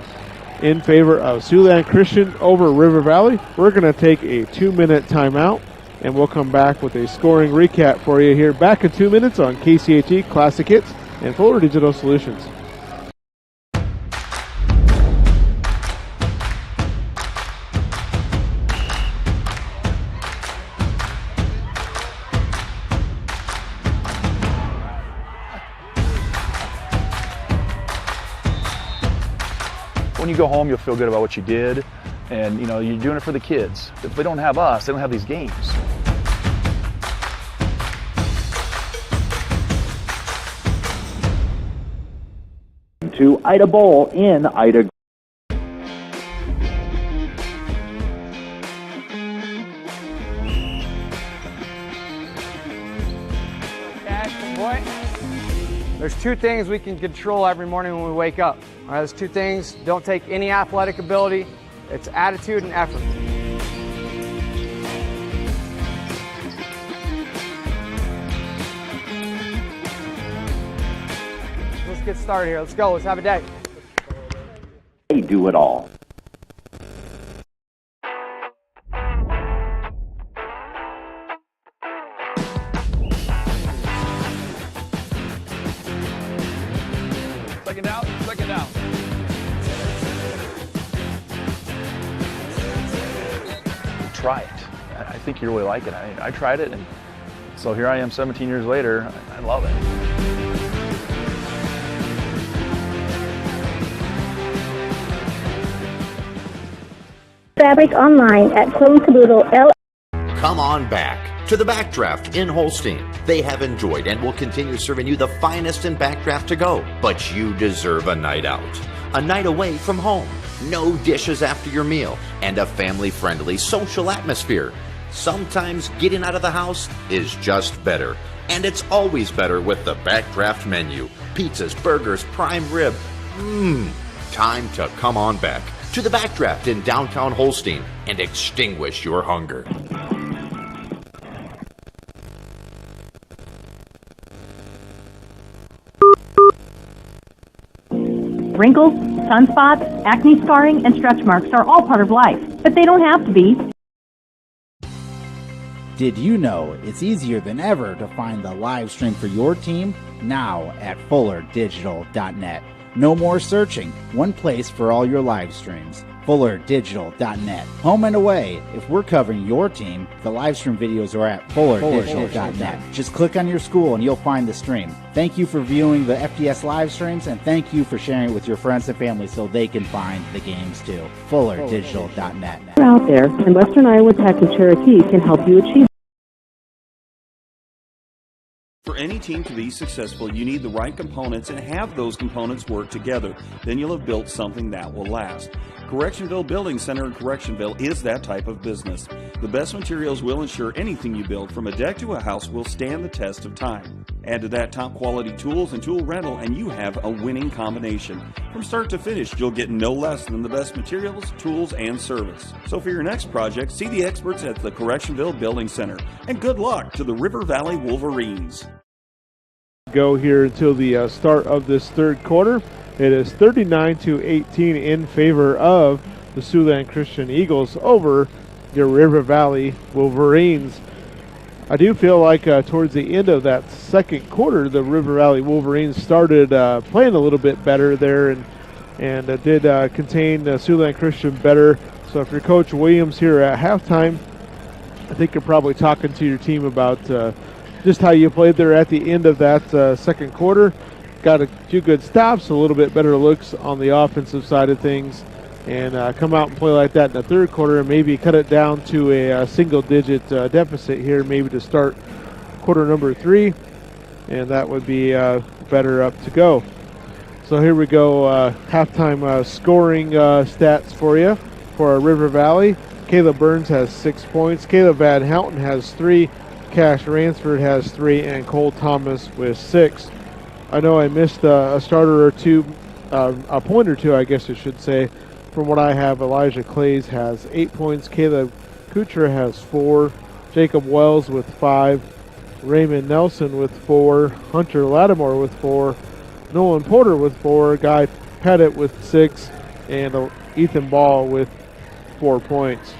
in favor of Siouxland Christian over River Valley. We're going to take a 2-minute timeout, and we'll come back with a scoring recap for you here back in 2 minutes on KCHE Classic Hits and Fuller Digital Solutions. When you go home, you'll feel good about what you did, and you're doing it for the kids. If they don't have us, they don't have these games. To Ida Bowl in Ida. There's 2 things we can control every morning when we wake up. All right, those 2 things don't take any athletic ability. It's attitude and effort. Let's get started here. Let's go. Let's have a day. They do it all. Second out. Try it. I think you really like it. I tried it, and so here I am 17 years later. I love it. Fabric online at Clone Caboodle L. Come on back to the Backdraft in Holstein. They have enjoyed and will continue serving you the finest in backdraft to go. But you deserve a night out. A night away from home. No dishes after your meal. And a family-friendly social atmosphere. Sometimes getting out of the house is just better. And it's always better with the Backdraft menu. Pizzas, burgers, prime rib. Time to come on back to the Backdraft in downtown Holstein and extinguish your hunger. Wrinkles, sunspots, acne scarring, and stretch marks are all part of life, but they don't have to be. Did you know it's easier than ever to find the live stream for your team now at FullerDigital.net? No more searching. One place for all your live streams. FullerDigital.net. Home and away. If we're covering your team, the live stream videos are at FullerDigital.net. Just click on your school and you'll find the stream. Thank you for viewing the FDS live streams, and thank you for sharing it with your friends and family so they can find the games too. FullerDigital.net. Out there, and Western Iowa Tech and Cherokee can help you achieve. For any team to be successful, you need the right components and have those components work together. Then you'll have built something that will last. Correctionville Building Center in Correctionville is that type of business. The best materials will ensure anything you build, from a deck to a house, will stand the test of time. Add to that top quality tools and tool rental, and you have a winning combination. From start to finish, you'll get no less than the best materials, tools, and service. So for your next project, see the experts at the Correctionville Building Center. And good luck to the River Valley Wolverines. Go here until the start of this third quarter. It is 39-18 in favor of the Siouxland Christian Eagles over the River Valley Wolverines. I do feel like towards the end of that second quarter, the River Valley Wolverines started playing a little bit better there and did contain Siouxland Christian better. So if you're Coach Williams here at halftime, I think you're probably talking to your team about just how you played there at the end of that second quarter. Got a few good stops, a little bit better looks on the offensive side of things, and come out and play like that in the third quarter and maybe cut it down to a single-digit deficit here, maybe to start quarter number 3. and that would be better up to go. So here we go, halftime scoring stats for you for our River Valley. Caleb Burns has 6 points. Caleb Van Houten has 3. Cash Ransford has 3. And Cole Thomas with 6. I know I missed a starter or two, a point or two, I guess I should say. From what I have, Elijah Clays has 8 points. Caleb Kuchar has 4. Jacob Wells with 5. Raymond Nelson with 4. Hunter Lattimore with 4. Nolan Porter with 4. Guy Pettit with 6. And Ethan Ball with 4 points.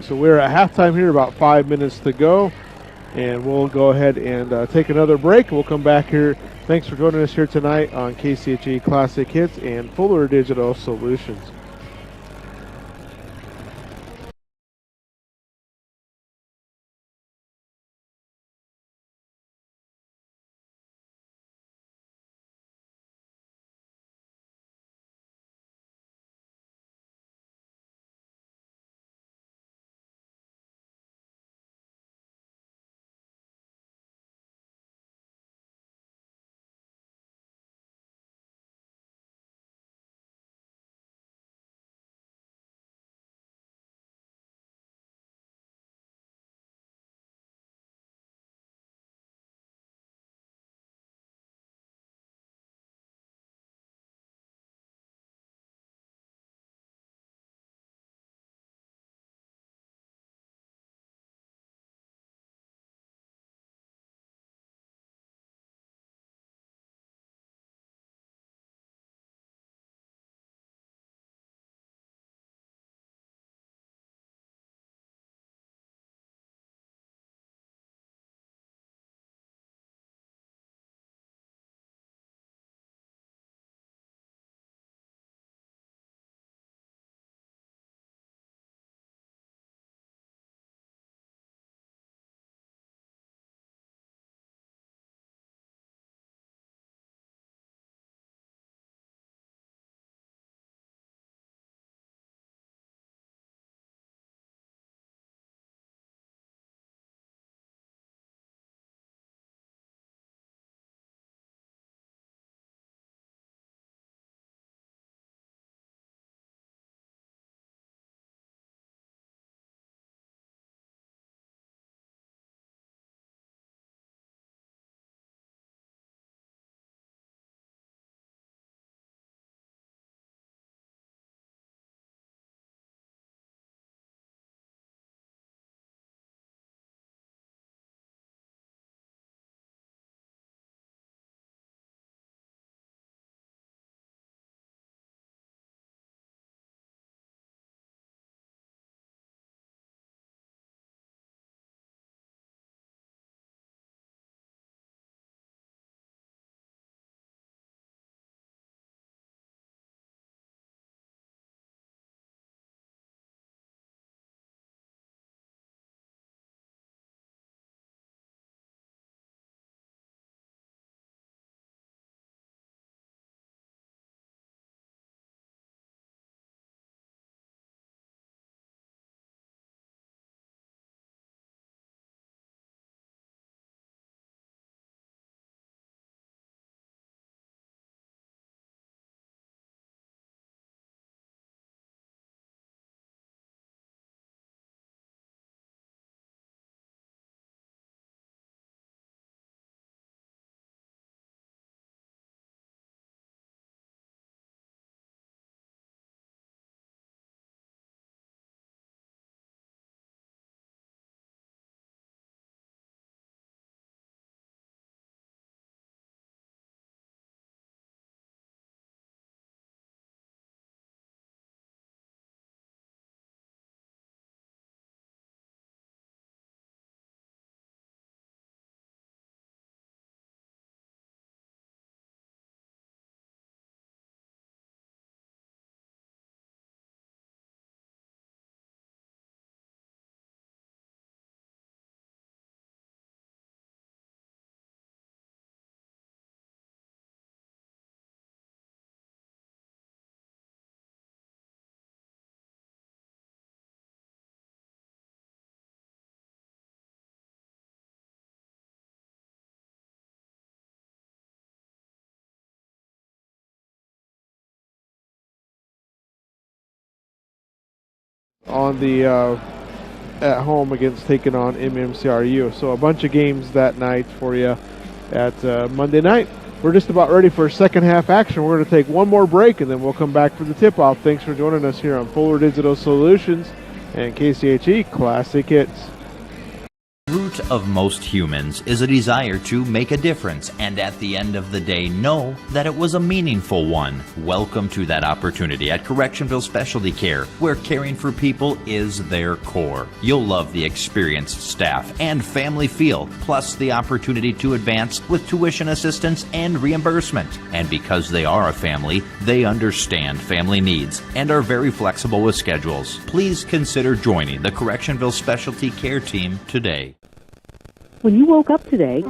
So we're at halftime here, about 5 minutes to go. And we'll go ahead and take another break. We'll come back here. Thanks for joining us here tonight on KCHE Classic Hits and Fuller Digital Solutions. on the at home against taking on MMCRU. So a bunch of games that night for you at Monday night. We're just about ready for second half action. We're going to take one more break, and then we'll come back for the tip-off. Thanks for joining us here on Fuller Digital Solutions and KCHE Classic Hits. The root of most humans is a desire to make a difference, and at the end of the day, know that it was a meaningful one. Welcome to that opportunity at Correctionville Specialty Care, where caring for people is their core. You'll love the experienced staff and family feel, plus the opportunity to advance with tuition assistance and reimbursement. And because they are a family, they understand family needs and are very flexible with schedules. Please consider joining the Correctionville Specialty Care team today. When you woke up today,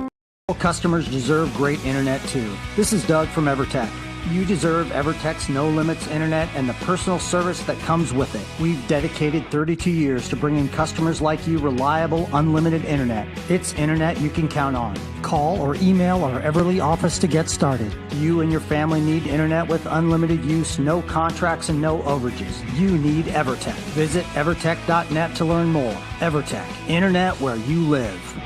customers deserve great internet too. This is Doug from EverTech. You deserve EverTech's no limits internet and the personal service that comes with it. We've dedicated 32 years to bringing customers like you reliable, unlimited internet. It's internet you can count on. Call or email our Everly office to get started. You and your family need internet with unlimited use, no contracts, and no overages. You need EverTech. Visit evertech.net to learn more. EverTech, internet where you live.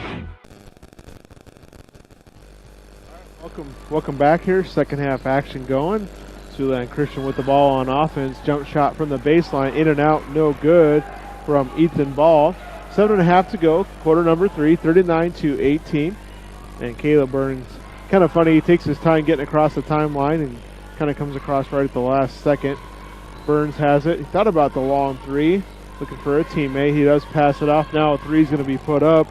Welcome back here. Second half action going. Siouxland Christian with the ball on offense. Jump shot from the baseline. In and out. No good from Ethan Ball. 7.5 to go. Quarter number 3. 39-18. And Caleb Burns. Kind of funny. He takes his time getting across the timeline and kind of comes across right at the last second. Burns has it. He thought about the long three. Looking for a teammate. He does pass it off. Now a three is going to be put up.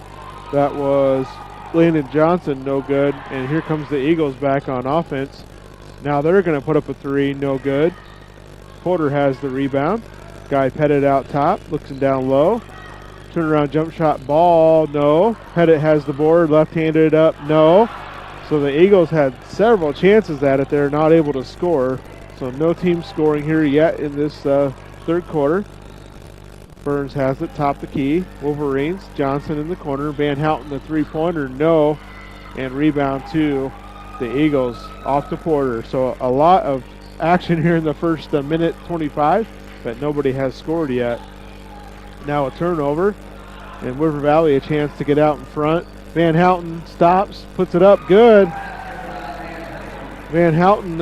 That was Landon Johnson, no good. And here comes the Eagles back on offense. Now they're going to put up a three, no good. Porter has the rebound. Guy Pettit out top, looks him down low. Turnaround jump shot, ball, no. Pettit has the board, left-handed up, no. So the Eagles had several chances at it. They're not able to score. So no team scoring here yet in this third quarter. Burns has it, top the key. Wolverines, Johnson in the corner. Van Houten, the three-pointer, no. And rebound to the Eagles off to Porter. So a lot of action here in the first minute 25, but nobody has scored yet. Now a turnover, and River Valley a chance to get out in front. Van Houten stops, puts it up, good. Van Houten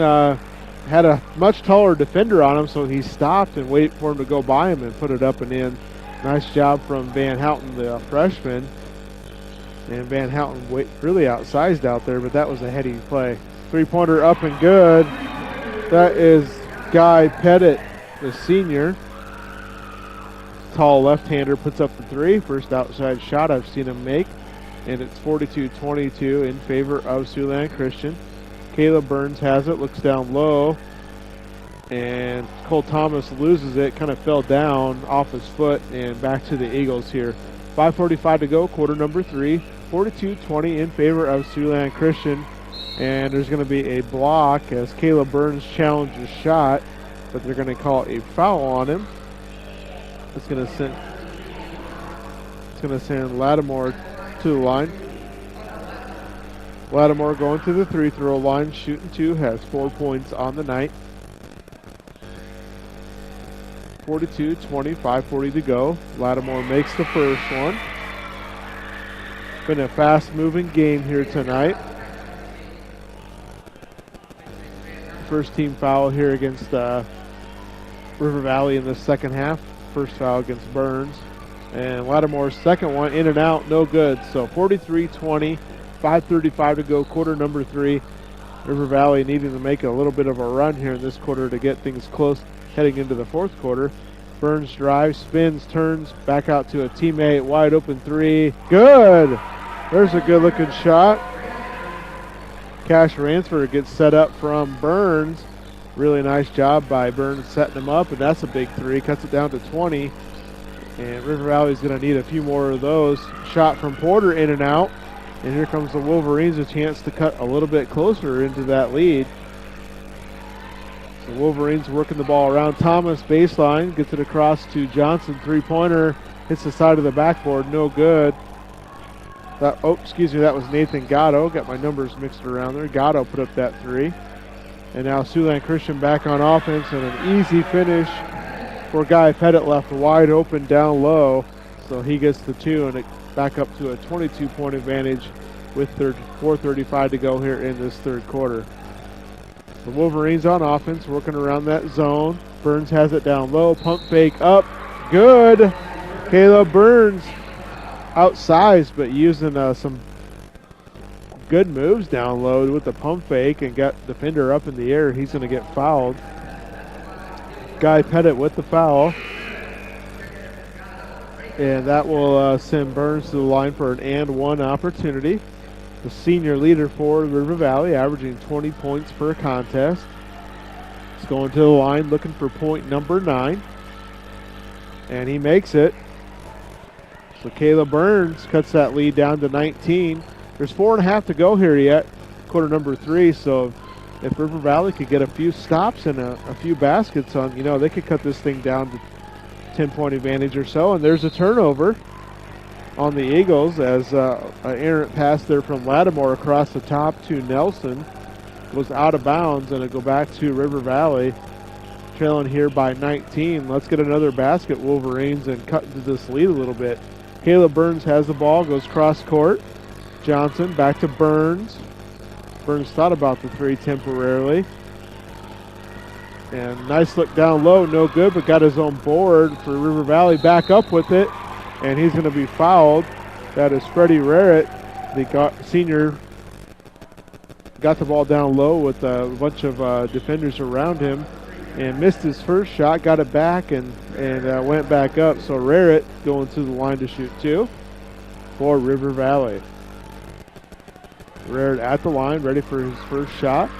had a much taller defender on him, so he stopped and waited for him to go by him and put it up and in. Nice job from Van Houten, the freshman. And Van Houten really outsized out there, but that was a heady play. Three-pointer up and good. That is Guy Pettit, the senior. Tall left-hander puts up the three. First outside shot I've seen him make. And it's 42-22 in favor of Siouxland Christian. Caleb Burns has it, looks down low, and Cole Thomas loses it, kind of fell down off his foot, and back to the Eagles here. 5:45 to go, quarter number 3, 42-20 in favor of Siouxland Christian, and there's going to be a block as Caleb Burns challenges shot, but they're going to call a foul on him. It's going to send Lattimore to the line. Lattimore going to the free-throw line, shooting 2, has 4 points on the night. 42-20, 5:40 to go. Lattimore makes the first one. Been a fast-moving game here tonight. First team foul here against River Valley in the second half. First foul against Burns. And Lattimore's second one, in and out, no good. So 43-20. 5:35 to go, quarter number 3. River Valley needing to make a little bit of a run here in this quarter to get things close heading into the fourth quarter. Burns drives, spins, turns, back out to a teammate, wide open 3. Good! There's a good looking shot. Cash Ransford gets set up from Burns. Really nice job by Burns setting him up, and that's a big 3. Cuts it down to 20. And River Valley's going to need a few more of those. Shot from Porter, in and out. And here comes the Wolverines, a chance to cut a little bit closer into that lead. The Wolverines working the ball around. Thomas, baseline, gets it across to Johnson. Three-pointer, hits the side of the backboard, no good. That was Nathan Gatto. Got my numbers mixed around there. Gatto put up that 3. And now Siouxland Christian back on offense and an easy finish for Guy Pettit left wide open down low. So he gets the 2 and it back up to a 22-point advantage with 4:35 to go here in this third quarter. The Wolverines on offense working around that zone. Burns has it down low. Pump fake up. Good. Caleb Burns outsized, but using some good moves down low with the pump fake and got defender up in the air. He's going to get fouled. Guy Pettit with the foul. And that will send Burns to the line for an and one opportunity. The senior leader for River Valley, averaging 20 points per contest. He's going to the line looking for point number 9. And he makes it. So Caleb Burns cuts that lead down to 19. There's 4.5 to go here yet, quarter number 3. So if River Valley could get a few stops and a few baskets on, they could cut this thing down to 10-point advantage or so. And there's a turnover on the Eagles as an errant pass there from Lattimore across the top to Nelson was out of bounds, and it'll go back to River Valley, trailing here by 19. Let's get another basket, Wolverines, and cut into this lead a little bit. Caleb Burns has the ball, goes cross court. Johnson back to Burns. Burns thought about the 3 temporarily. And nice look down low, no good, but got his own board for River Valley. Back up with it, and he's going to be fouled. That is Freddie Rarrett, the senior. Got the ball down low with a bunch of defenders around him and missed his first shot, got it back and went back up. So Rarrett going to the line to shoot 2 for River Valley. Rarrett at the line, ready for his first shot,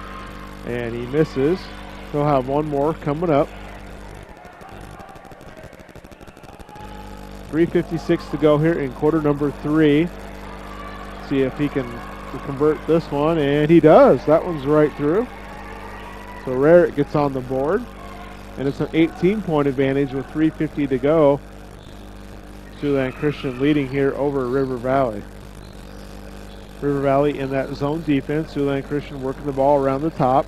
and he misses. He'll have one more coming up. 3:56 to go here in quarter number 3. See if he can convert this one, and he does. That one's right through. So Rarrett gets on the board, and it's an 18-point advantage with 3:50 to go. Siouxland Christian leading here over River Valley. River Valley in that zone defense. Siouxland Christian working the ball around the top.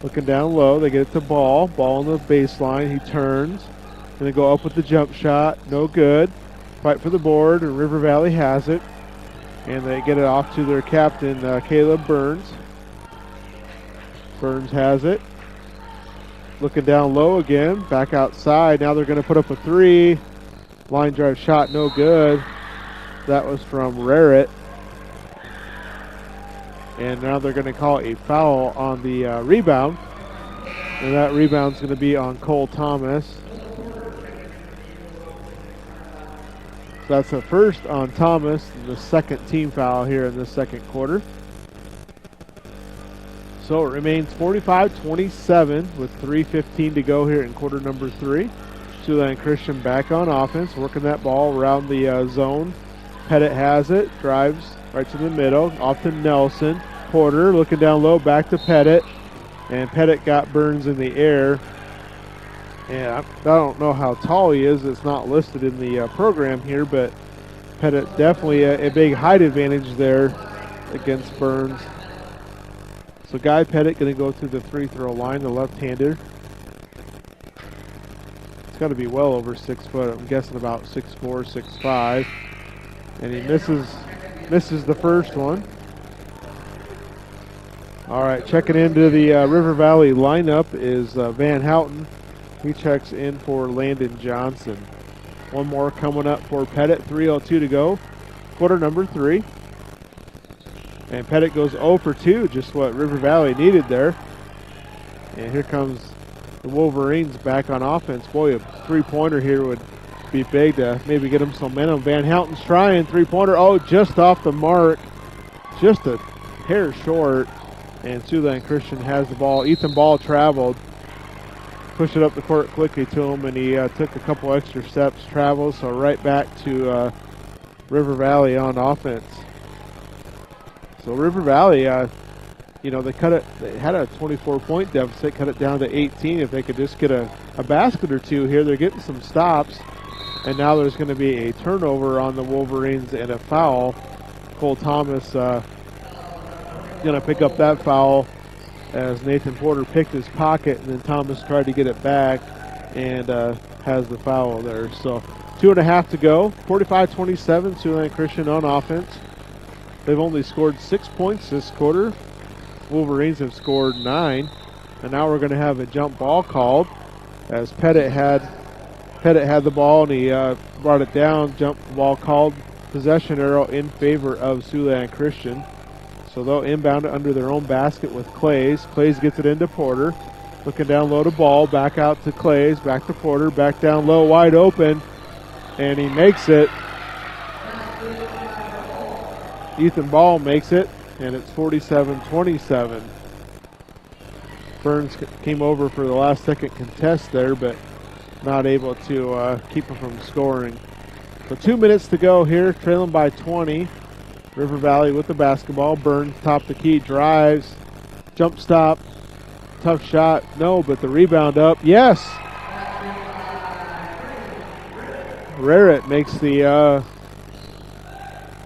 Looking down low, they get it to Ball. Ball on the baseline, he turns. And they go up with the jump shot, no good. Fight for the board, and River Valley has it. And they get it off to their captain, Caleb Burns. Burns has it. Looking down low again, back outside. Now they're going to put up a 3. Line drive shot, no good. That was from Rarrett. And now they're going to call a foul on the rebound. And that rebound's going to be on Cole Thomas. So that's the first on Thomas, and the second team foul here in the second quarter. So it remains 45-27 with 3:15 to go here in quarter number 3. Siouxland Christian back on offense, working that ball around the zone. Pettit has it, drives right to the middle, off to Nelson. Porter looking down low, back to Pettit. And Pettit got Burns in the air. And I don't know how tall he is. It's not listed in the program here, but Pettit definitely a big height advantage there against Burns. So Guy Pettit going to go to the free throw line, the left-hander. It's got to be well over 6 foot. I'm guessing about 6'4", 6'5". And he misses the first one. All right, checking into the River Valley lineup is Van Houten. He checks in for Landon Johnson. One more coming up for Pettit. 3:02 to go. Quarter number 3. And Pettit goes 0 for 2, just what River Valley needed there. And here comes the Wolverines back on offense. Boy, a three-pointer here would be big to maybe get him some momentum. Van Houten's trying, three-pointer. Oh, just off the mark. Just a hair short. And Siouxland Christian has the ball. Ethan Ball traveled. Pushed it up the court quickly to him, and he took a couple extra steps, traveled, so right back to River Valley on offense. So River Valley, they cut it. They had a 24-point deficit, cut it down to 18. If they could just get a basket or two here, they're getting some stops. And now there's going to be a turnover on the Wolverines and a foul. Cole Thomas going to pick up that foul as Nathan Porter picked his pocket, and then Thomas tried to get it back and has the foul there. So 2.5 to go. 45-27, Siouxland Christian on offense. They've only scored 6 points this quarter. Wolverines have scored 9. And now we're going to have a jump ball called as Pettit had the ball and he brought it down. Jump ball called. Possession arrow in favor of Siouxland Christian. So they'll inbound it under their own basket with Clays. Clays gets it into Porter. Looking down low to Ball. Back out to Clays. Back to Porter. Back down low, wide open. And he makes it. Ethan Ball makes it. And it's 47-27. Burns came over for the last second contest there, but not able to keep him from scoring. So 2 minutes to go here, trailing by 20. River Valley with the basketball. Burns top the key, drives, jump stop, tough shot. No, but the rebound up. Yes! Rarrett makes the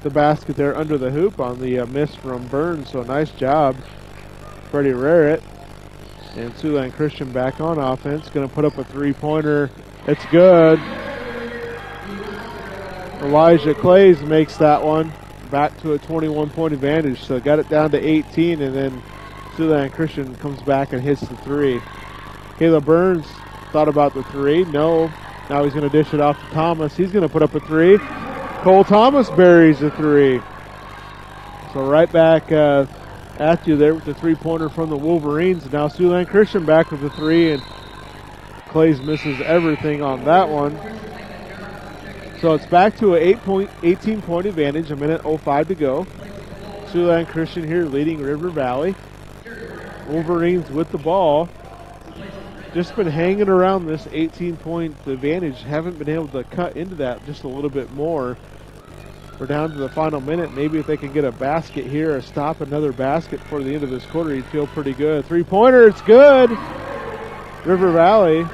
basket there under the hoop on the miss from Burns. So nice job, Freddie Rarrett. And Siouxland Christian back on offense. Going to put up a three-pointer. It's good. Elijah Clays makes that one. Back to a 21-point advantage. So got it down to 18, and then Siouxland Christian comes back and hits the three. Caleb Burns thought about the three. No. Now he's going to dish it off to Thomas. He's going to put up a three. Cole Thomas buries the three. So right back at you there with the three-pointer from the Wolverines. Now Siouxland Christian back with the three, and Clays misses everything on that one. So it's back to an 18-point advantage, 1:05 to go. Siouxland Christian here leading River Valley. Wolverines with the ball. Just been hanging around this 18-point advantage. Haven't been able to cut into that just a little bit more. We're down to the final minute. Maybe if they can get a basket here or stop another basket before the end of this quarter, you'd feel pretty good. Three-pointer, it's good. River Valley.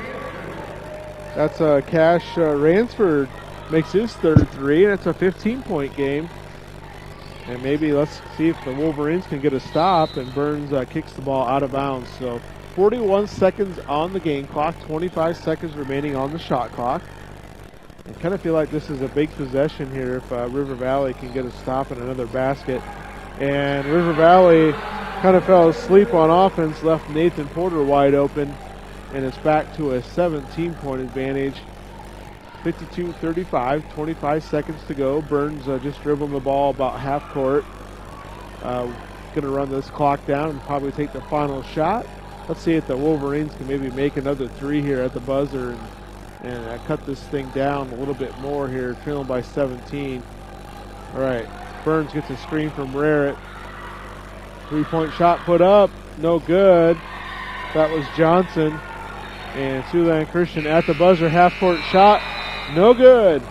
That's Cash Ransford makes his third three, and it's a 15-point game. And maybe let's see if the Wolverines can get a stop, and Burns kicks the ball out of bounds. So 41 seconds on the game clock, 25 seconds remaining on the shot clock. I kind of feel like this is a big possession here if River Valley can get a stop and another basket. And River Valley kind of fell asleep on offense, left Nathan Porter wide open, and it's back to a 17-point advantage. 52-35, 25 seconds to go. Burns just dribbling the ball about half court. Going to run this clock down and probably take the final shot. Let's see if the Wolverines can maybe make another three here at the buzzer and cut this thing down a little bit more here, trailing by 17. All right, Burns gets a screen from Rarrett. Three-point shot put up, no good. That was Johnson. And Siouxland Christian at the buzzer, half-court shot, no good.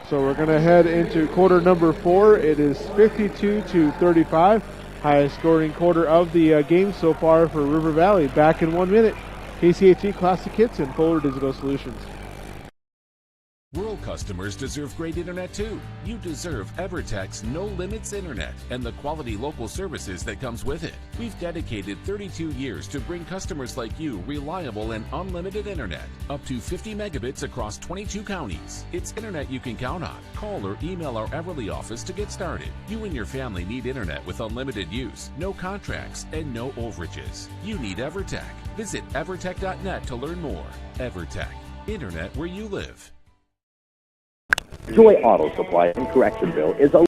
So we're going to head into quarter number 4. It is 52-35. Highest scoring quarter of the game so far for River Valley. Back in 1 minute. KCHE Classic Hits and Fuller Digital Solutions. Rural customers deserve great internet too. You deserve EverTech's No Limits Internet and the quality local services that comes with it. We've dedicated 32 years to bring customers like you reliable and unlimited internet, up to 50 megabits across 22 counties. It's internet you can count on. Call or email our Everly office to get started. You and your family need internet with unlimited use, no contracts, and no overages. You need EverTech. Visit evertech.net to learn more. EverTech, internet where you live. Joy Auto Supply in Correctionville is a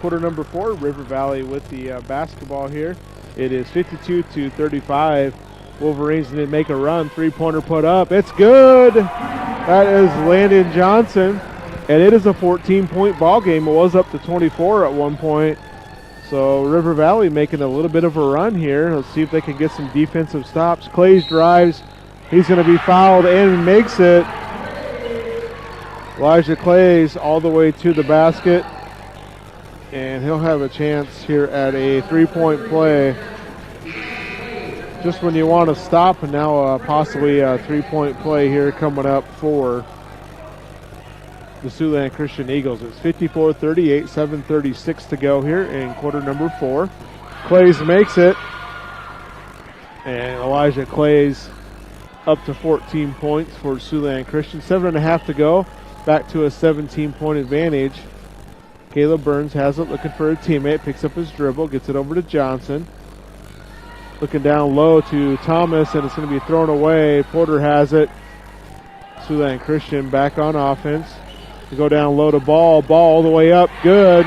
quarter number 4, River Valley with the basketball here. It is 52-35. Wolverines need to make a run. Three-pointer put up. It's good. That is Landon Johnson. And it is a 14-point ball game. It was up to 24 at one point. So River Valley making a little bit of a run here. Let's see if they can get some defensive stops. Clays drives, He's going to be fouled and makes it. Elijah Clays all the way to the basket. And he'll have a chance here at a three-point play. Just when you want to stop, and now possibly a three-point play here coming up for the Siouxland Christian Eagles. It's 54-38, 7:36 to go here in quarter number 4. Clays makes it. And Elijah Clays up to 14 points for Siouxland Christian. 7.5 to go. Back to a 17-point advantage. Caleb Burns has it, looking for a teammate. Picks up his dribble, gets it over to Johnson. Looking down low to Thomas, and it's going to be thrown away. Porter has it. Siouxland Christian back on offense. To go down low to Ball. Ball all the way up. Good.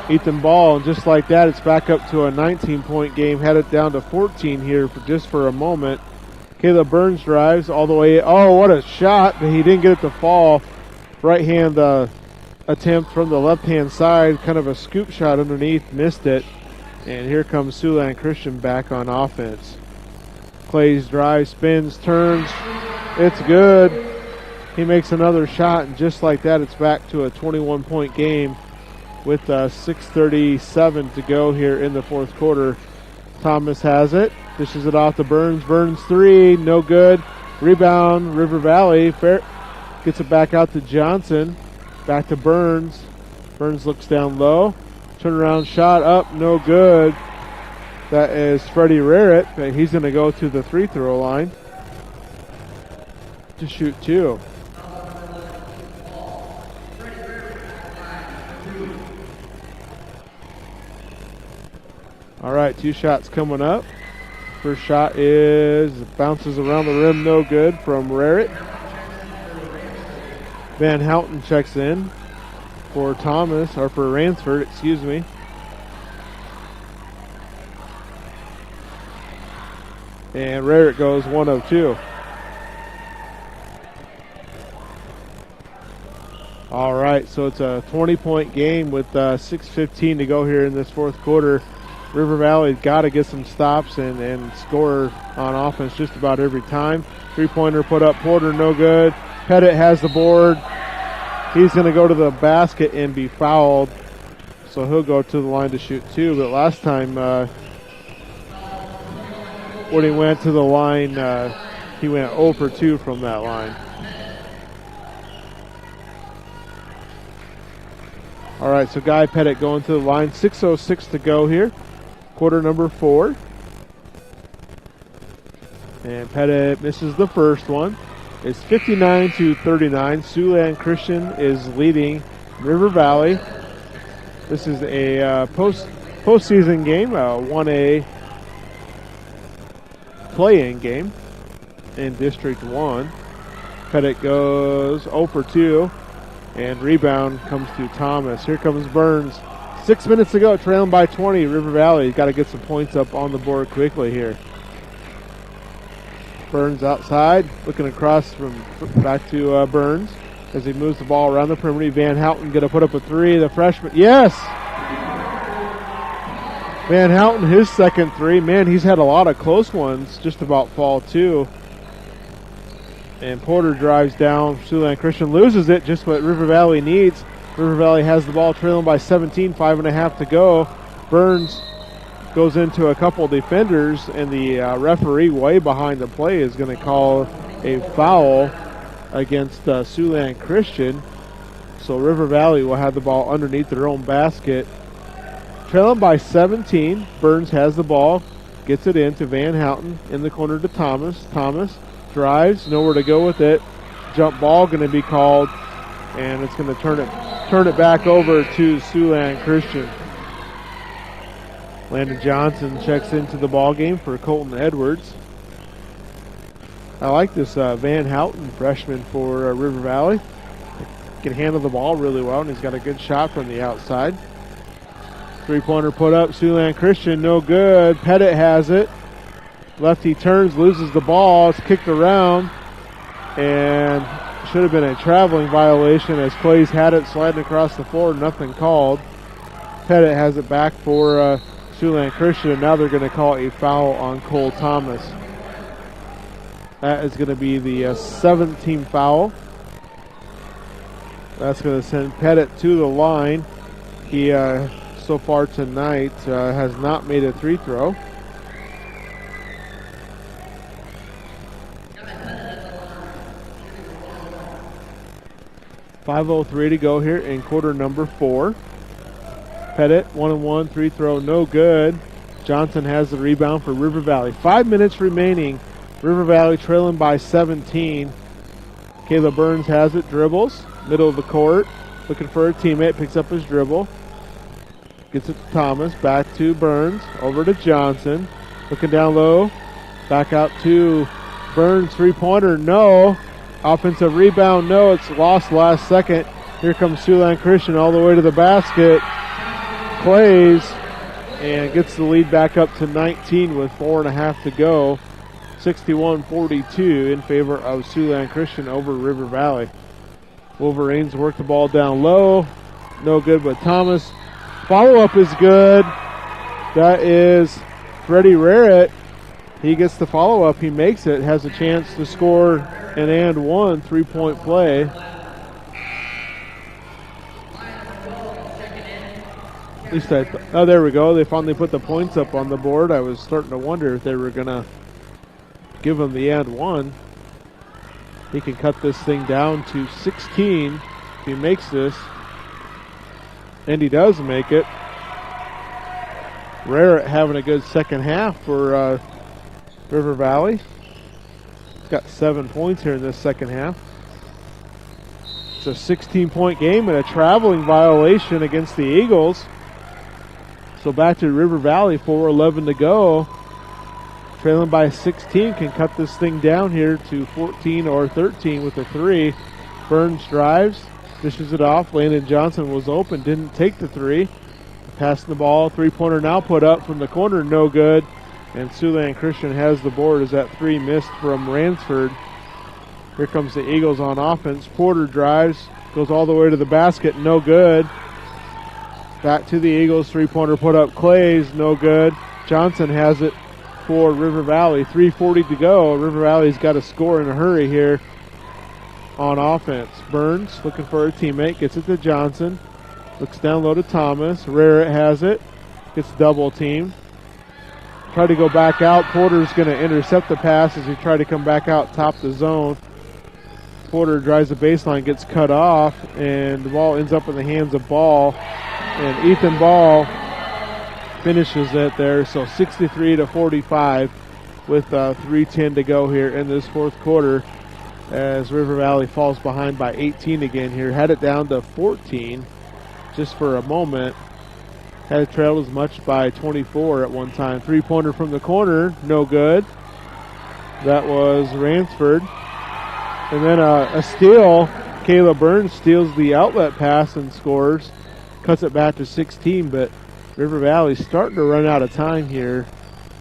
Ethan Ball, and just like that, it's back up to a 19-point game. Had it down to 14 here for a moment. Caleb Burns drives all the way. Oh, what a shot, but he didn't get it to fall. Right-hand attempt from the left-hand side. Kind of a scoop shot underneath. Missed it. And here comes Siouxland Christian back on offense. Clays drives, spins, turns. It's good. He makes another shot, and just like that, it's back to a 21-point game with 6:37 to go here in the fourth quarter. Thomas has it. Dishes it off to Burns. Burns three, no good. Rebound, River Valley. Gets it back out to Johnson. Back to Burns. Burns looks down low. Turnaround shot up, no good. That is Freddie Rarrett, and he's going to go to the free throw line to shoot 2. All right, 2 shots coming up. First shot bounces around the rim, no good from Rarrett. Van Houten checks in for Thomas, or for Ransford, excuse me. And Rarrett goes 1 of 2. All right, so it's a 20-point game with 6:15 to go here in this fourth quarter. River Valley's got to get some stops and score on offense just about every time. Three-pointer put up, Porter, no good. Pettit has the board. He's going to go to the basket and be fouled. So he'll go to the line to shoot 2. But last time when he went to the line, he went 0 for 2 from that line. All right, so Guy Pettit going to the line. 6:06 to go here. Quarter number 4. And Pettit misses the first one. It's 59-39. Siouxland Christian is leading River Valley. This is a postseason game, a 1A play-in game in District 1. Pettit goes 0 for 2, and rebound comes to Thomas. Here comes Burns. 6 minutes to go, trailing by 20. River Valley got to get some points up on the board quickly here. Burns outside, looking across back to Burns as he moves the ball around the perimeter. Van Houten going to put up a 3. The freshman, yes! Van Houten, his second 3. Man, he's had a lot of close ones, just about fall too. And Porter drives down. Siouxland Christian loses it, just what River Valley needs. River Valley has the ball trailing by 17, 5.5 to go. Burns goes into a couple defenders, and the referee way behind the play is going to call a foul against Siouxland Christian. So River Valley will have the ball underneath their own basket. Trailing by 17, Burns has the ball, gets it in to Van Houten, in the corner to Thomas. Thomas drives, nowhere to go with it. Jump ball going to be called, and it's going to turn it back over to Siouxland Christian. Landon Johnson checks into the ball game for Colton Edwards. I like this Van Houten freshman for River Valley. He can handle the ball really well, and he's got a good shot from the outside. Three-pointer put up, Siouxland Christian, no good. Pettit has it. Lefty turns, loses the ball. It's kicked around, and should have been a traveling violation as Clays had it sliding across the floor, nothing called. Pettit has it back for Siouxland Christian, and now they're going to call a foul on Cole Thomas. That is going to be the 7th team foul. That's going to send Pettit to the line. He, so far tonight, has not made a free throw. .5:03 to go here in quarter number 4. Pettit, 1-1, free throw, no good. Johnson has the rebound for River Valley. 5 minutes remaining. River Valley trailing by 17. Caleb Burns has it, dribbles, middle of the court, looking for a teammate, picks up his dribble. Gets it to Thomas, back to Burns, over to Johnson. Looking down low, back out to Burns, three-pointer, no. Offensive rebound, no, it's lost last second. Here comes Siouxland Christian all the way to the basket. Plays and gets the lead back up to 19 with 4.5 to go. 61-42 in favor of Siouxland Christian over River Valley. Wolverines work the ball down low. No good, but Thomas. Follow-up is good. That is Freddie Rarrett. He gets the follow-up. He makes it. Has a chance to score an and one three-point play. At least oh, there we go. They finally put the points up on the board. I was starting to wonder if they were going to give him the and one. He can cut this thing down to 16 if he makes this. And he does make it. Rarrett having a good second half for River Valley. He's got 7 points here in this second half. It's a 16-point game and a traveling violation against the Eagles. So back to River Valley, 4:11 to go. Trailing by 16, can cut this thing down here to 14 or 13 with a 3. Burns drives, dishes it off. Landon Johnson was open, didn't take the 3. Passing the ball, three-pointer now put up from the corner, no good. And Siouxland Christian has the board as that 3 missed from Ransford. Here comes the Eagles on offense. Porter drives, goes all the way to the basket, no good. Back to the Eagles, three-pointer put up, Clays, no good. Johnson has it for River Valley. 3:40 to go. River Valley's got to score in a hurry here on offense. Burns looking for a teammate, gets it to Johnson. Looks down low to Thomas. Rarrett has it. Gets double teamed. Try to go back out. Porter's going to intercept the pass as he tried to come back out top the zone. Porter drives the baseline, gets cut off, and the ball ends up in the hands of Ball. And Ethan Ball finishes it there. So 63-45 with 3:10 to go here in this fourth quarter as River Valley falls behind by 18 again here. Had it down to 14 just for a moment. Had trailed as much by 24 at one time. Three-pointer from the corner, no good. That was Ransford. And then a steal. Caleb Burns steals the outlet pass and scores. Cuts it back to 16, but River Valley's starting to run out of time here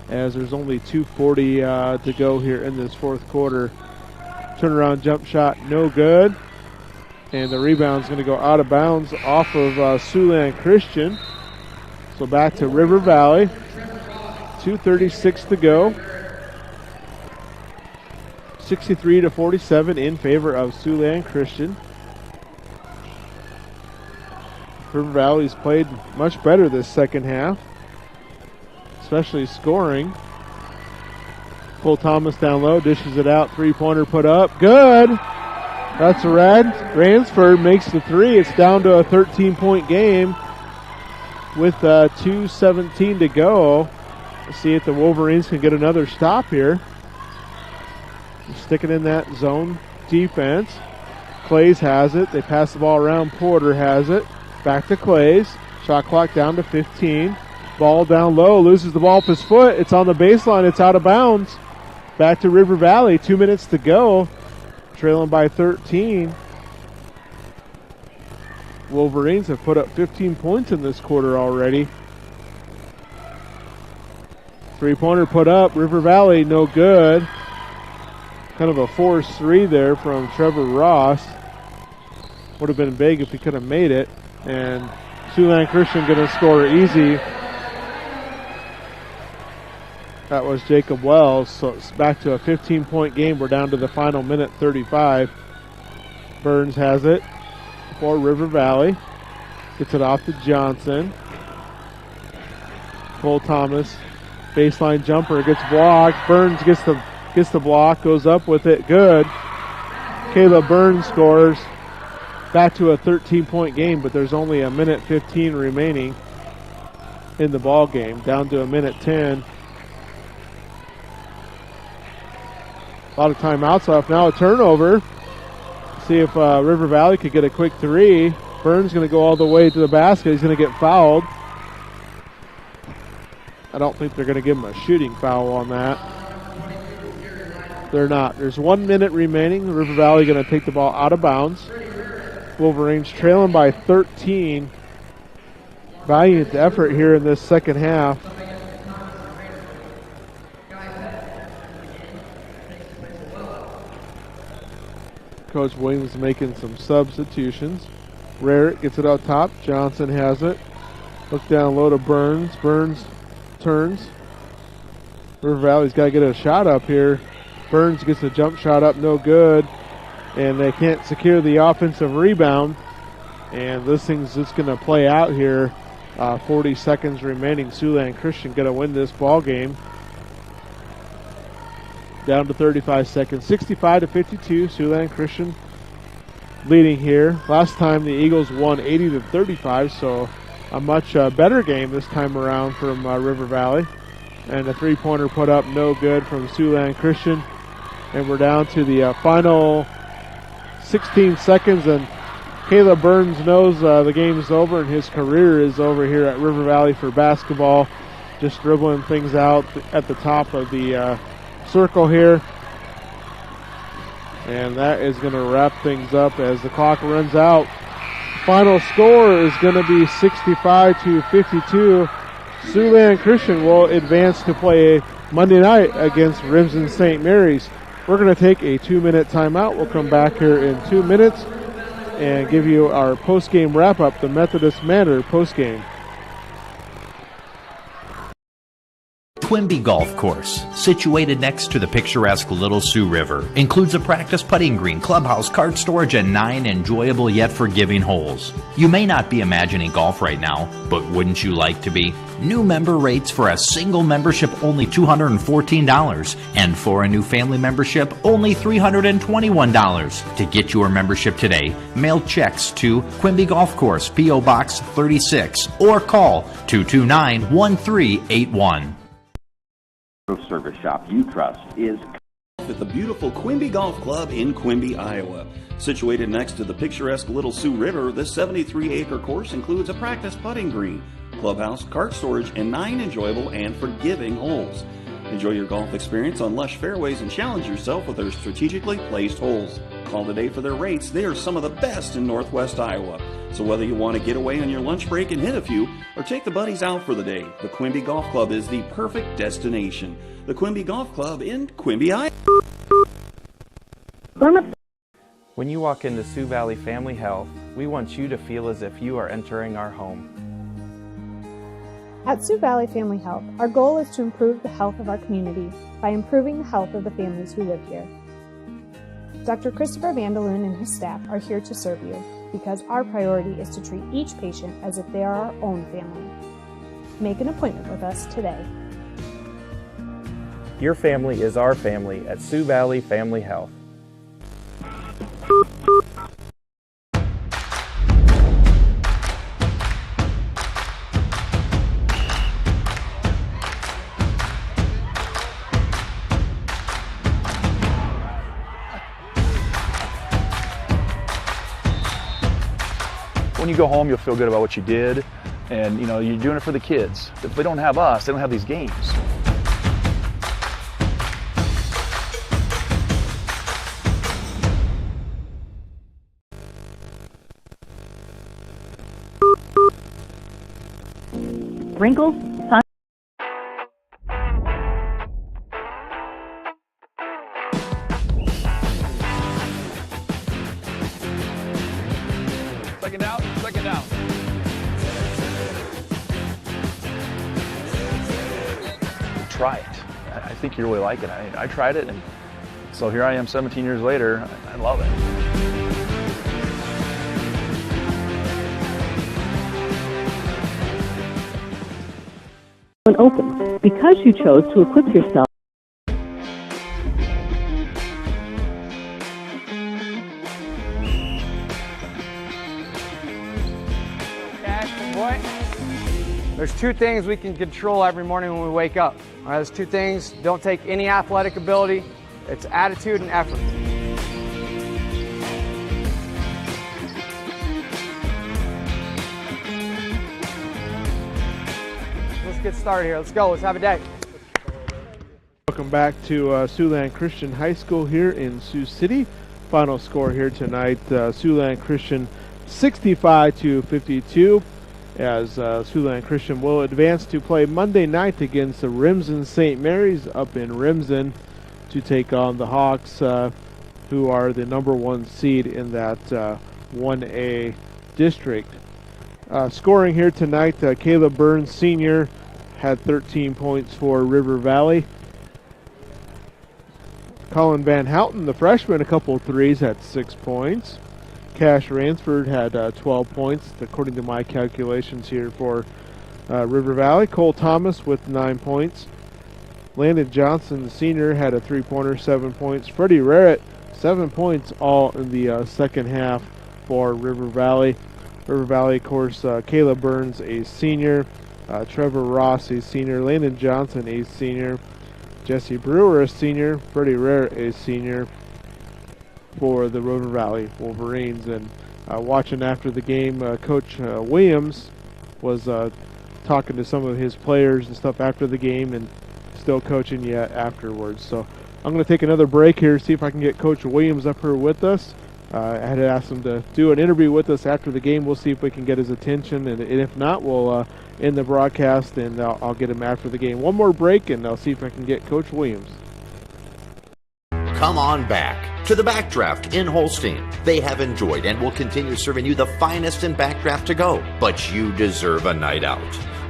as there's only 2:40 to go here in this fourth quarter. Turnaround jump shot, no good. And the rebound's going to go out of bounds off of Siouxland Christian. So back to River Valley. 2:36 to go. 63-47 in favor of Siouxland Christian. River Valley's played much better this second half, especially scoring. Cole Thomas down low, dishes it out, three-pointer put up, good! That's a Ransford makes the 3. It's down to a 13-point game with 2:17 to go. Let's see if the Wolverines can get another stop here. Sticking in that zone defense. Clays has it. They pass the ball around. Porter has it. Back to Clays. Shot clock down to 15. Ball down low. Loses the ball off his foot. It's on the baseline. It's out of bounds. Back to River Valley. 2 minutes to go. Trailing by 13. Wolverines have put up 15 points in this quarter already. Three-pointer put up. River Valley, no good. Kind of a forced 3 there from Trevor Ross. Would have been big if he could have made it. And Siouxland Christian going to score easy. That was Jacob Wells, so it's back to a 15-point game. We're down to the final minute 35. Burns has it for River Valley. Gets it off to Johnson. Cole Thomas, baseline jumper, gets blocked. Burns gets the block, goes up with it, good. Caleb Burns scores. Back to a 13-point game, but there's only a minute 15 remaining in the ball game. Down to a minute 10. A lot of timeouts left. Now a turnover. See if River Valley could get a quick three. Burns going to go all the way to the basket. He's going to get fouled. I don't think they're going to give him a shooting foul on that. They're not. There's 1 minute remaining. River Valley going to take the ball out of bounds. Wolverines trailing by 13. Valiant effort here in this second half. Coach Williams making some substitutions. Rarick gets it out top. Johnson has it. Look down low to Burns. Burns turns. River Valley's got to get a shot up here. Burns gets a jump shot up, no good. And they can't secure the offensive rebound. And this thing's just going to play out here. 40 seconds remaining. Siouxland Christian going to win this ball game. Down to 35 seconds. 65-52. Siouxland Christian leading here. Last time the Eagles won 80-35, so a much better game this time around from River Valley. And a three-pointer put up, no good from Siouxland Christian. And we're down to the final 16 seconds, and Caleb Burns knows the game's over and his career is over here at River Valley for basketball. Just dribbling things out at the top of the circle here. And that is going to wrap things up as the clock runs out. Final score is going to be 65-52. Siouxland Christian will advance to play Monday night against Remsen St. Mary's. We're going to take a 2-minute timeout. We'll come back here in 2 minutes and give you our post-game wrap-up, the Methodist Manor post-game. Quimby Golf Course, situated next to the picturesque Little Sioux River, includes a practice putting green, clubhouse, cart storage, and 9 enjoyable yet forgiving holes. You may not be imagining golf right now, but wouldn't you like to be? New member rates for a single membership only $214, and for a new family membership only $321. To get your membership today, mail checks to Quimby Golf Course, P.O. Box 36, or call 229-1381. Service shop you trust is at the beautiful Quimby Golf Club in Quimby, Iowa. Situated next to the picturesque Little Sioux River, this 73-acre course includes a practice putting green, clubhouse, cart storage, and 9 enjoyable and forgiving holes. Enjoy your golf experience on lush fairways and challenge yourself with their strategically placed holes. Call today for their rates. They are some of the best in Northwest Iowa. So whether you want to get away on your lunch break and hit a few, or take the buddies out for the day, the Quimby Golf Club is the perfect destination. The Quimby Golf Club in Quimby, Iowa. When you walk into Sioux Valley Family Health, we want you to feel as if you are entering our home. At Sioux Valley Family Health, our goal is to improve the health of our community by improving the health of the families who live here. Dr. Christopher Vandeloon and his staff are here to serve you because our priority is to treat each patient as if they are our own family. Make an appointment with us today. Your family is our family at Sioux Valley Family Health. When you go home, you'll feel good about what you did, and you know you're doing it for the kids. If they don't have us, they don't have these games. Wrinkles, sun. Second out, second out. Try it. I think you really like it. I tried it, and so here I am 17 years later. I love it. When open, because you chose to equip yourself. There's two things we can control every morning when we wake up. All right, those two things don't take any athletic ability. It's attitude and effort. Let's get started here. Let's go. Let's have a day. Welcome back to Siouxland Christian High School here in Sioux City. Final score here tonight, Siouxland Christian 65-52. As Siouxland Christian will advance to play Monday night against the Remsen St. Mary's up in Remsen to take on the Hawks, who are the #1 seed in that 1A district. Scoring here tonight, Caleb Burns Sr. had 13 points for River Valley. Colin Van Houten, the freshman, a couple of threes, had 6 points. Cash Ransford had 12 points, according to my calculations here for River Valley. Cole Thomas with 9 points. Landon Johnson, Sr., had a three-pointer, 7 points. Freddie Rarrett, 7 points, all in the second half for River Valley. River Valley, of course, Caleb Burns, a senior. Trevor Ross, a senior. Landon Johnson, a senior. Jesse Brewer, a senior. Freddie Rarrett, a senior, for the River Valley Wolverines. And watching after the game, Coach Williams was talking to some of his players and stuff after the game, and still coaching yet afterwards. So I'm going to take another break here, see if I can get Coach Williams up here with us. I had asked him to do an interview with us after the game. We'll see if we can get his attention, and if not, we'll end the broadcast, and I'll get him after the game. One more break, and I'll see if I can get Coach Williams. Come on back to the Backdraft in Holstein. They have enjoyed and will continue serving you the finest in Backdraft to go. But you deserve a night out.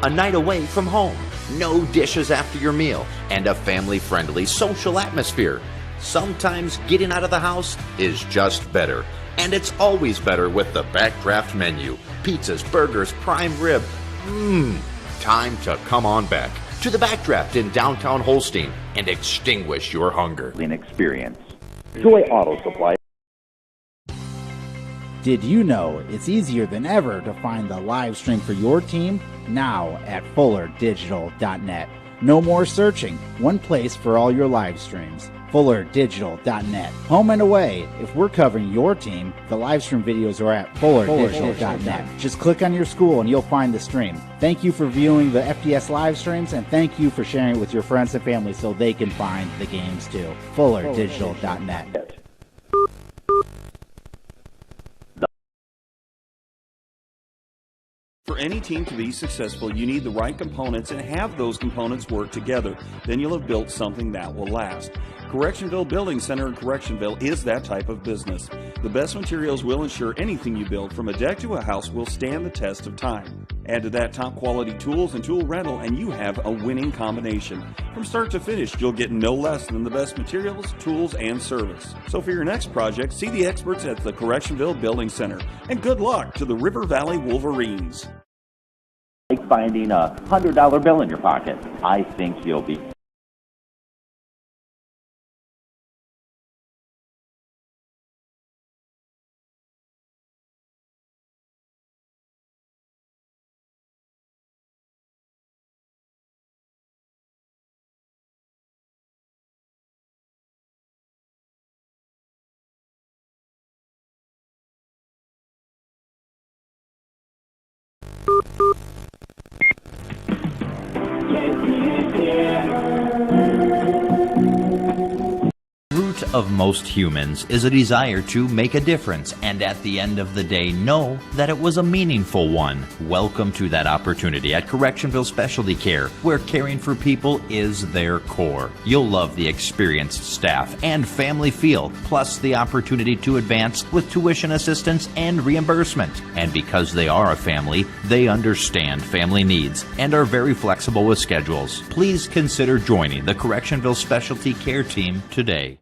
A night away from home. No dishes after your meal. And a family-friendly social atmosphere. Sometimes getting out of the house is just better. And it's always better with the Backdraft menu. Pizzas, burgers, prime rib. Time to come on back to the Backdraft in downtown Holstein and extinguish your hunger. Experience. Joy Auto Supply. Did you know it's easier than ever to find the live stream for your team? Now at FullerDigital.net. No more searching. One place for all your live streams. FullerDigital.net. Home and away. If we're covering your team, the live stream videos are at FullerDigital.net. Just click on your school and you'll find the stream. Thank you for viewing the FDS live streams, and thank you for sharing it with your friends and family so they can find the games too. FullerDigital.net. For any team to be successful, you need the right components and have those components work together. Then you'll have built something that will last. Correctionville Building Center in Correctionville is that type of business. The best materials will ensure anything you build, from a deck to a house, will stand the test of time. Add to that top quality tools and tool rental, and you have a winning combination. From start to finish, you'll get no less than the best materials, tools, and service. So for your next project, see the experts at the Correctionville Building Center. And good luck to the River Valley Wolverines. Like finding a $100 bill in your pocket. I think you'll be. Yeah. of most humans is a desire to make a difference and at the end of the day know that it was a meaningful one. Welcome to that opportunity at Correctionville Specialty Care, where caring for people is their core. You'll love the experienced staff and family feel, plus the opportunity to advance with tuition assistance and reimbursement. And because they are a family, they understand family needs and are very flexible with schedules. Please consider joining the Correctionville Specialty Care team today.